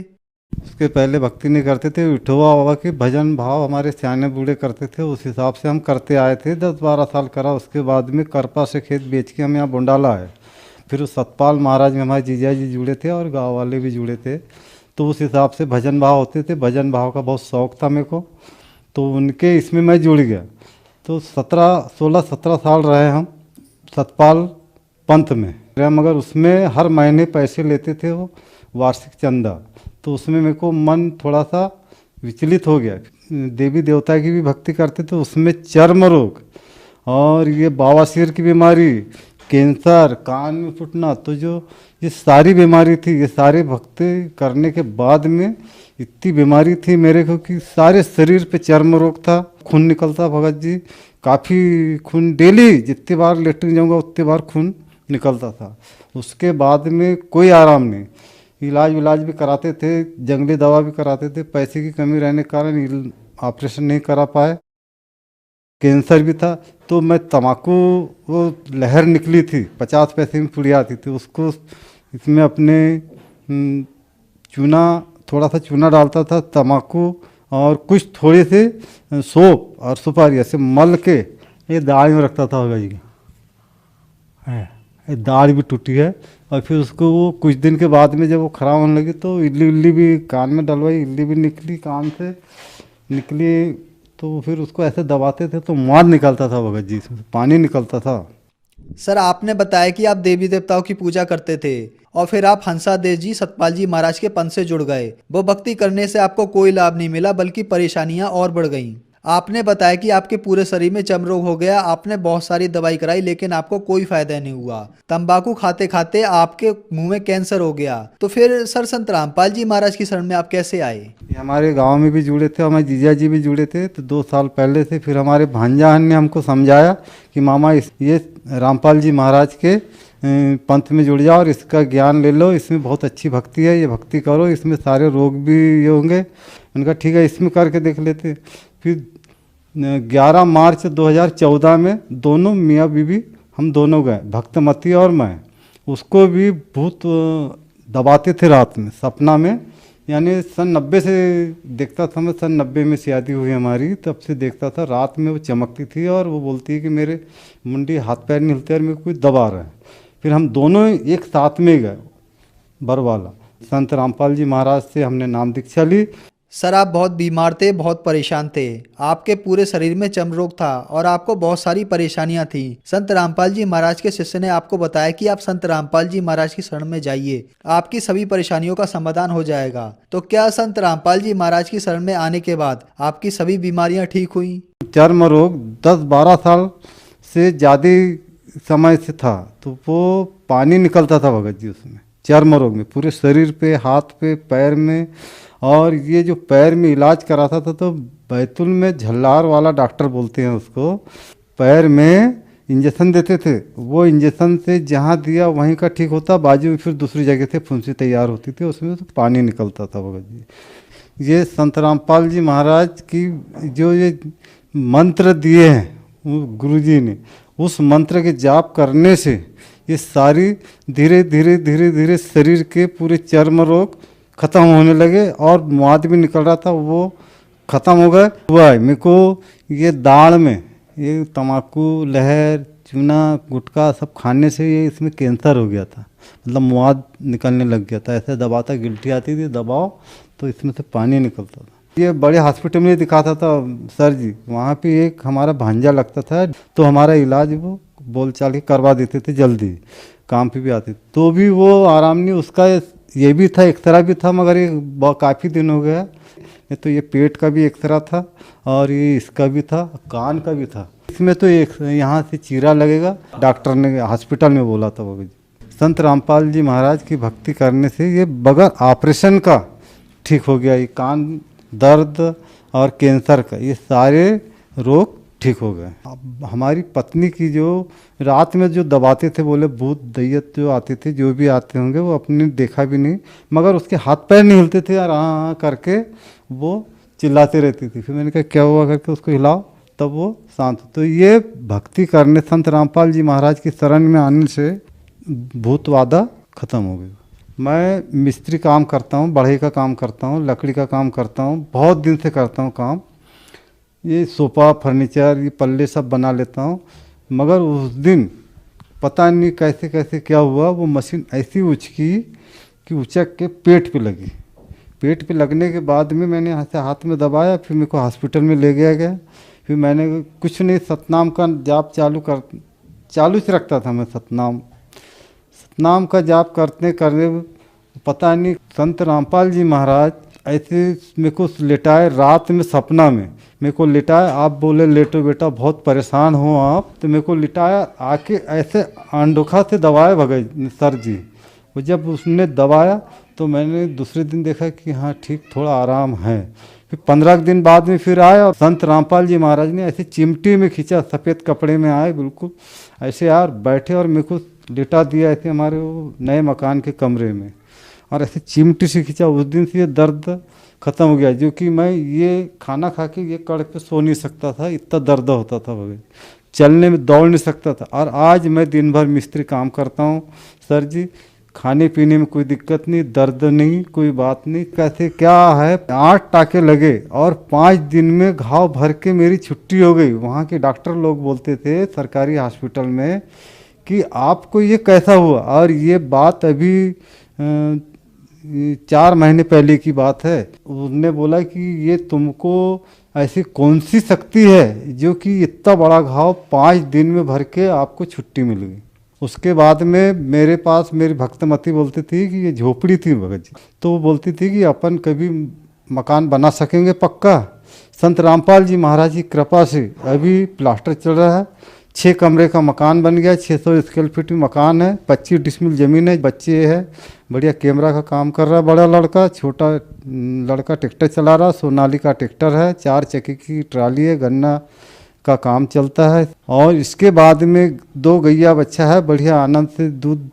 उसके पहले भक्ति नहीं करते थे। विठोबा बाबा के भजन भाव हमारे सियाने बूढ़े करते थे, उस हिसाब से हम करते आए थे। 10-12 साल करा। उसके बाद में करपा से खेत बेच के हम यहाँ बुंडाला आए। फिर उस सतपाल महाराज में हमारे जीजा जी जुड़े थे और गाँव वाले भी जुड़े थे, तो उस हिसाब से भजन भाव होते थे। भजन भाव का बहुत शौक़ था मेरे को, तो उनके इसमें मैं जुड़ गया। तो 16-17 साल रहे हम सतपाल पंथ में, मगर उसमें हर महीने पैसे लेते थे वो, वार्षिक चंदा। तो उसमें मेरे को मन थोड़ा सा विचलित हो गया। देवी देवता की भी भक्ति करते थे, उसमें चर्म रोग और ये बवासीर की बीमारी, कैंसर, कान में फूटना, तो जो ये सारी बीमारी थी, ये सारे भक्ति करने के बाद में इतनी बीमारी थी मेरे को कि सारे शरीर पे चर्म रोग था। खून निकलता भगत जी, काफ़ी खून, डेली जितनी बार लेटरिन जाऊँगा उतनी बार खून निकलता था। उसके बाद में कोई आराम नहीं, इलाज भी कराते थे, जंगली दवा भी कराते थे। पैसे की कमी रहने के कारण ऑपरेशन नहीं करा पाए। कैंसर भी था। तो मैं तम्बाकू, वो लहर निकली थी 50 पैसे में पुड़िया आती थी, उसको इसमें अपने चूना, थोड़ा सा चूना डालता था, तम्बाकू और कुछ थोड़े से सोप और सुपारी ऐसे मल के ये दाढ़ में रखता था होगा जी। ये दाढ़ भी टूटी है। और फिर उसको वो कुछ दिन के बाद में जब वो खराब होने लगी तो इल्ली भी कान में डलवाई, इल्ली भी निकली, कान से निकली। तो फिर उसको ऐसे दबाते थे तो मौत निकलता था भगत जी, इसमें पानी निकलता था। सर, आपने बताया कि आप देवी देवताओं की पूजा करते थे और फिर आप हंसादेव जी सतपाल जी महाराज के पंथ से जुड़ गए। वो भक्ति करने से आपको कोई लाभ नहीं मिला, बल्कि परेशानियां और बढ़ गईं। आपने बताया कि आपके पूरे शरीर में चर्म रोग हो गया। आपने बहुत सारी दवाई कराई, लेकिन आपको कोई फायदा नहीं हुआ। तंबाकू खाते खाते आपके मुंह में कैंसर हो गया। तो फिर सर, संत रामपाल जी महाराज की शरण में आप कैसे आए? ये हमारे गांव में भी जुड़े थे, हमारे जीजा जी भी जुड़े थे। तो 2 साल पहले से फिर हमारे भांजाहन ने हमको समझाया कि मामा ये रामपाल जी महाराज के पंथ में जुड़ जाओ और इसका ज्ञान ले लो, इसमें बहुत अच्छी भक्ति है, ये भक्ति करो, इसमें सारे रोग भी ये होंगे। उनका ठीक है, इसमें करके देख लेते। फिर 11 मार्च 2014 में दोनों मियाँ बीवी हम दोनों गए, भक्तमती और मैं। उसको भी भूत दबाते थे रात में सपना में, यानी सन 90 से देखता था मैं। सन 90 में शादी हुई हमारी, तब से देखता था रात में वो चमकती थी और वो बोलती है कि मेरे मुंडी हाथ पैर नहीं हिलते और मेरे को कोई दबा रहा है। फिर हम दोनों एक साथ में गए बरवाला, संत रामपाल जी महाराज से हमने नाम दीक्षा ली। सर, आप बहुत बीमार थे, बहुत परेशान थे। आपके पूरे शरीर में चर्म रोग था और आपको बहुत सारी परेशानियां थी। संत रामपाल जी महाराज के शिष्य ने आपको बताया कि आप संत रामपाल जी महाराज की शरण में जाइए, आपकी सभी परेशानियों का समाधान हो जाएगा। तो क्या संत रामपाल जी महाराज की शरण में आने के बाद आपकी सभी बीमारियां ठीक हुई? चर्म रोग 10-12 साल से ज़्यादा समय से था, तो वो पानी निकलता था भगत जी उसमें, चर्म रोग में, पूरे शरीर पे, हाथ पे, पैर में। और ये जो पैर में इलाज कराता था तो बैतुल में झल्लार वाला डॉक्टर बोलते हैं उसको, पैर में इंजेक्शन देते थे। वो इंजेक्शन से जहाँ दिया वहीं का ठीक होता, बाजू में फिर दूसरी जगह से फुंसी तैयार होती थी, उसमें तो पानी निकलता था भगत जी। ये संत रामपाल जी महाराज की जो ये मंत्र दिए हैं गुरु जी ने, उस मंत्र के जाप करने से ये सारी धीरे धीरे शरीर के पूरे चर्म रोग ख़त्म होने लगे और मुआद भी निकल रहा था, वो ख़त्म हो गए। हुआ है मेरे को ये दाढ़ में, ये तम्बाकू, लहर, चूना, गुटखा सब खाने से ये इसमें कैंसर हो गया था, मतलब मुआद निकलने लग गया था। ऐसे दबाता, गिल्टी आती थी, दबाओ तो इसमें से पानी निकलता था। ये बड़े हॉस्पिटल में दिखाता था सर जी, वहाँ पे एक हमारा भांजा लगता था, तो हमारा इलाज वो बोल चाल के करवा देते थे, जल्दी काम पे भी आते। तो भी वो आराम नहीं, उसका ये भी था, एक्सरा भी था, मगर ये काफ़ी दिन हो गया। ये तो ये पेट का भी एक्सरा था और ये इसका भी था, कान का भी था। इसमें तो एक यहाँ से चीरा लगेगा, डॉक्टर ने हॉस्पिटल में बोला था वो। संत रामपाल जी महाराज की भक्ति करने से ये बगैर ऑपरेशन का ठीक हो गया। ये कान दर्द और कैंसर का ये सारे रोग ठीक हो गए। अब हमारी पत्नी की जो रात में जो दबाते थे, बोले भूत दैयत जो आते थे, जो भी आते होंगे, वो अपने देखा भी नहीं, मगर उसके हाथ पैर नहीं हिलते थे और हाँ करके वो चिल्लाते रहती थी। फिर मैंने कहा क्या हुआ करके उसको हिलाओ, तब वो शांत। तो ये भक्ति करने संत रामपाल जी महाराज की शरण में आने से भूत बाधा खत्म हो गई। मैं मिस्त्री काम करता हूँ, बढ़ई का काम करता हूँ, लकड़ी का काम करता हूँ, बहुत दिन से करता हूँ काम। ये सोफा फर्नीचर ये पल्ले सब बना लेता हूँ। मगर उस दिन पता नहीं कैसे कैसे क्या हुआ, वो मशीन ऐसी उचकी कि उचक के पेट पे लगी। पेट पे लगने के बाद में मैंने यहाँ से हाथ में दबाया, फिर मेरे को हॉस्पिटल में ले गया। फिर मैंने कुछ नहीं, सतनाम का जाप चालू से रखता था मैं। सतनाम का जाप करते पता नहीं संत रामपाल जी महाराज ऐसे मेरे को लिटाए, रात में सपना में मेरे को लिटाया। आप बोले लेटो बेटा, बहुत परेशान हो आप, तो मेरे को लिटाया, आके ऐसे अंडोखा से दबाया भगत सर जी। वो जब उसने दबाया तो मैंने दूसरे दिन देखा कि हाँ ठीक, थोड़ा आराम है। फिर 15 दिन बाद में फिर आए और संत रामपाल जी महाराज ने ऐसे चिमटी में खींचा, सफ़ेद कपड़े में आए बिल्कुल ऐसे यार बैठे और मेरे को लिटा दिया ऐसे हमारे वो नए मकान के कमरे में, और ऐसे चिमटी से खींचा। उस दिन से ये दर्द ख़त्म हो गया, जो कि मैं ये खाना खा के ये कड़ पे सो नहीं सकता था, इतना दर्द होता था भगत, चलने में दौड़ नहीं सकता था। और आज मैं दिन भर मिस्त्री काम करता हूँ सर जी, खाने पीने में कोई दिक्कत नहीं, दर्द नहीं, कोई बात नहीं। कैसे क्या है, 8 टाके लगे और 5 दिन में घाव भर के मेरी छुट्टी हो गई। वहाँ के डॉक्टर लोग बोलते थे सरकारी हॉस्पिटल में कि आपको ये कैसा हुआ, और ये बात अभी 4 महीने पहले की बात है। उन्होंने बोला कि ये तुमको ऐसी कौन सी शक्ति है जो कि इतना बड़ा घाव 5 दिन में भर के आपको छुट्टी मिल गई। उसके बाद में मेरे पास मेरी भक्तमती बोलती थी कि ये झोपड़ी थी भगत जी, तो वो बोलती थी कि अपन कभी मकान बना सकेंगे पक्का। संत रामपाल जी महाराज की कृपा से अभी प्लास्टर चल रहा है, 6 कमरे का मकान बन गया, 600 स्क्वायर फीट मकान है, 25 डिसमिल ज़मीन है, बच्चे है, बढ़िया कैमरा का काम कर रहा है बड़ा लड़का, छोटा लड़का ट्रैक्टर चला रहा, सोनालिका ट्रैक्टर है, 4 चक्के की ट्राली है, गन्ना का काम चलता है। और इसके बाद में 2 गैया बच्चा है, बढ़िया आनंद से दूध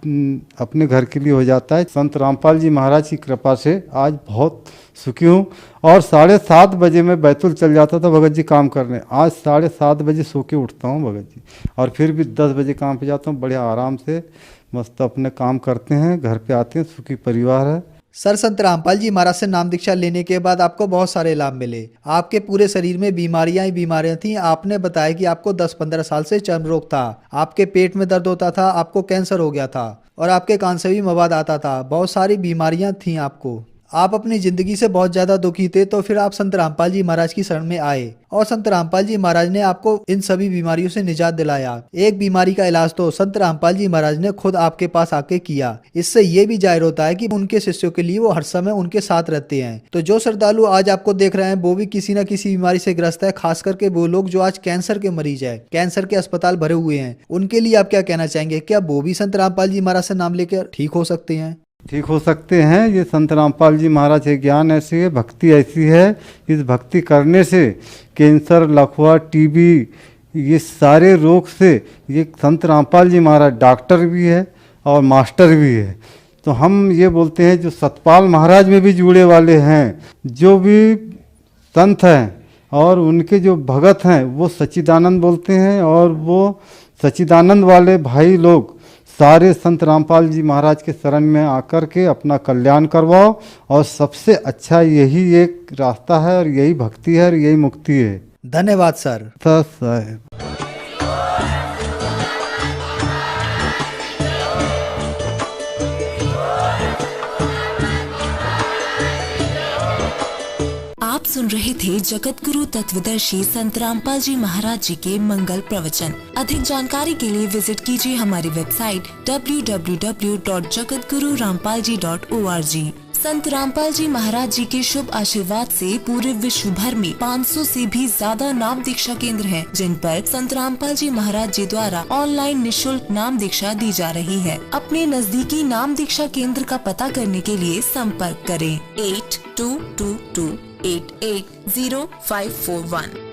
अपने घर के लिए हो जाता है। संत रामपाल जी महाराज की कृपा से आज बहुत सुखी हूँ। और 7:30 बजे मैं बैतुल चल जाता था भगत जी काम करने, आज 7:30 बजे सो के उठता हूँ भगत जी, और फिर भी 10 बजे काम पे जाता हूँ। बढ़िया आराम से मस्त अपने काम करते हैं, घर पे आते हैं, सुखी परिवार है। सर, संत रामपाल जी महाराज से नाम दीक्षा लेने के बाद आपको बहुत सारे लाभ मिले। आपके पूरे शरीर में बीमारियां ही बीमारियां थी। आपने बताया कि आपको 10-15 साल से चर्म रोग था, आपके पेट में दर्द होता था, आपको कैंसर हो गया था और आपके कान से भी मवाद आता था। बहुत सारी बीमारियां थी आपको, आप अपनी जिंदगी से बहुत ज्यादा दुखी थे। तो फिर आप संत रामपाल जी महाराज की शरण में आए और संत रामपाल जी महाराज ने आपको इन सभी बीमारियों से निजात दिलाया। एक बीमारी का इलाज तो संत रामपाल जी महाराज ने खुद आपके पास आके किया। इससे ये भी जाहिर होता है कि उनके शिष्यों के लिए वो हर समय उनके साथ रहते हैं। तो जो श्रद्धालु आज आपको देख रहे हैं वो भी किसी न किसी बीमारी से ग्रस्त है, खास करके वो लोग जो आज कैंसर के मरीज है, कैंसर के अस्पताल भरे हुए हैं, उनके लिए आप क्या कहना चाहेंगे? क्या वो भी संत रामपाल जी महाराज से नाम लेकर ठीक हो सकते हैं? ठीक हो सकते हैं। ये संत रामपाल जी महाराज के ज्ञान ऐसी है, भक्ति ऐसी है, इस भक्ति करने से कैंसर, लकवा, टीबी, ये सारे रोग से ये संत रामपाल जी महाराज डॉक्टर भी है और मास्टर भी है। तो हम ये बोलते हैं जो सतपाल महाराज में भी जुड़े वाले हैं, जो भी संत हैं और उनके जो भगत हैं वो सच्चिदानंद बोलते हैं, और वो सच्चिदानंद वाले भाई लोग सारे संत रामपाल जी महाराज के शरण में आकर के अपना कल्याण करवाओ। और सबसे अच्छा यही एक रास्ता है और यही भक्ति है और यही मुक्ति है। धन्यवाद सर। साहब आप सुन रहे थे जगत गुरु तत्वदर्शी संत रामपाल जी महाराज जी के मंगल प्रवचन। अधिक जानकारी के लिए विजिट कीजिए हमारी वेबसाइट www.jagatgururampalji.org। संत रामपाल जी महाराज जी के शुभ आशीर्वाद से पूरे विश्व भर में 500 से भी ज्यादा नाम दीक्षा केंद्र हैं, जिन पर संत रामपाल जी महाराज जी द्वारा ऑनलाइन निशुल्क नाम दीक्षा दी जा रही है। अपने नजदीकी नाम दीक्षा केंद्र का पता करने के लिए संपर्क करें 8222880541।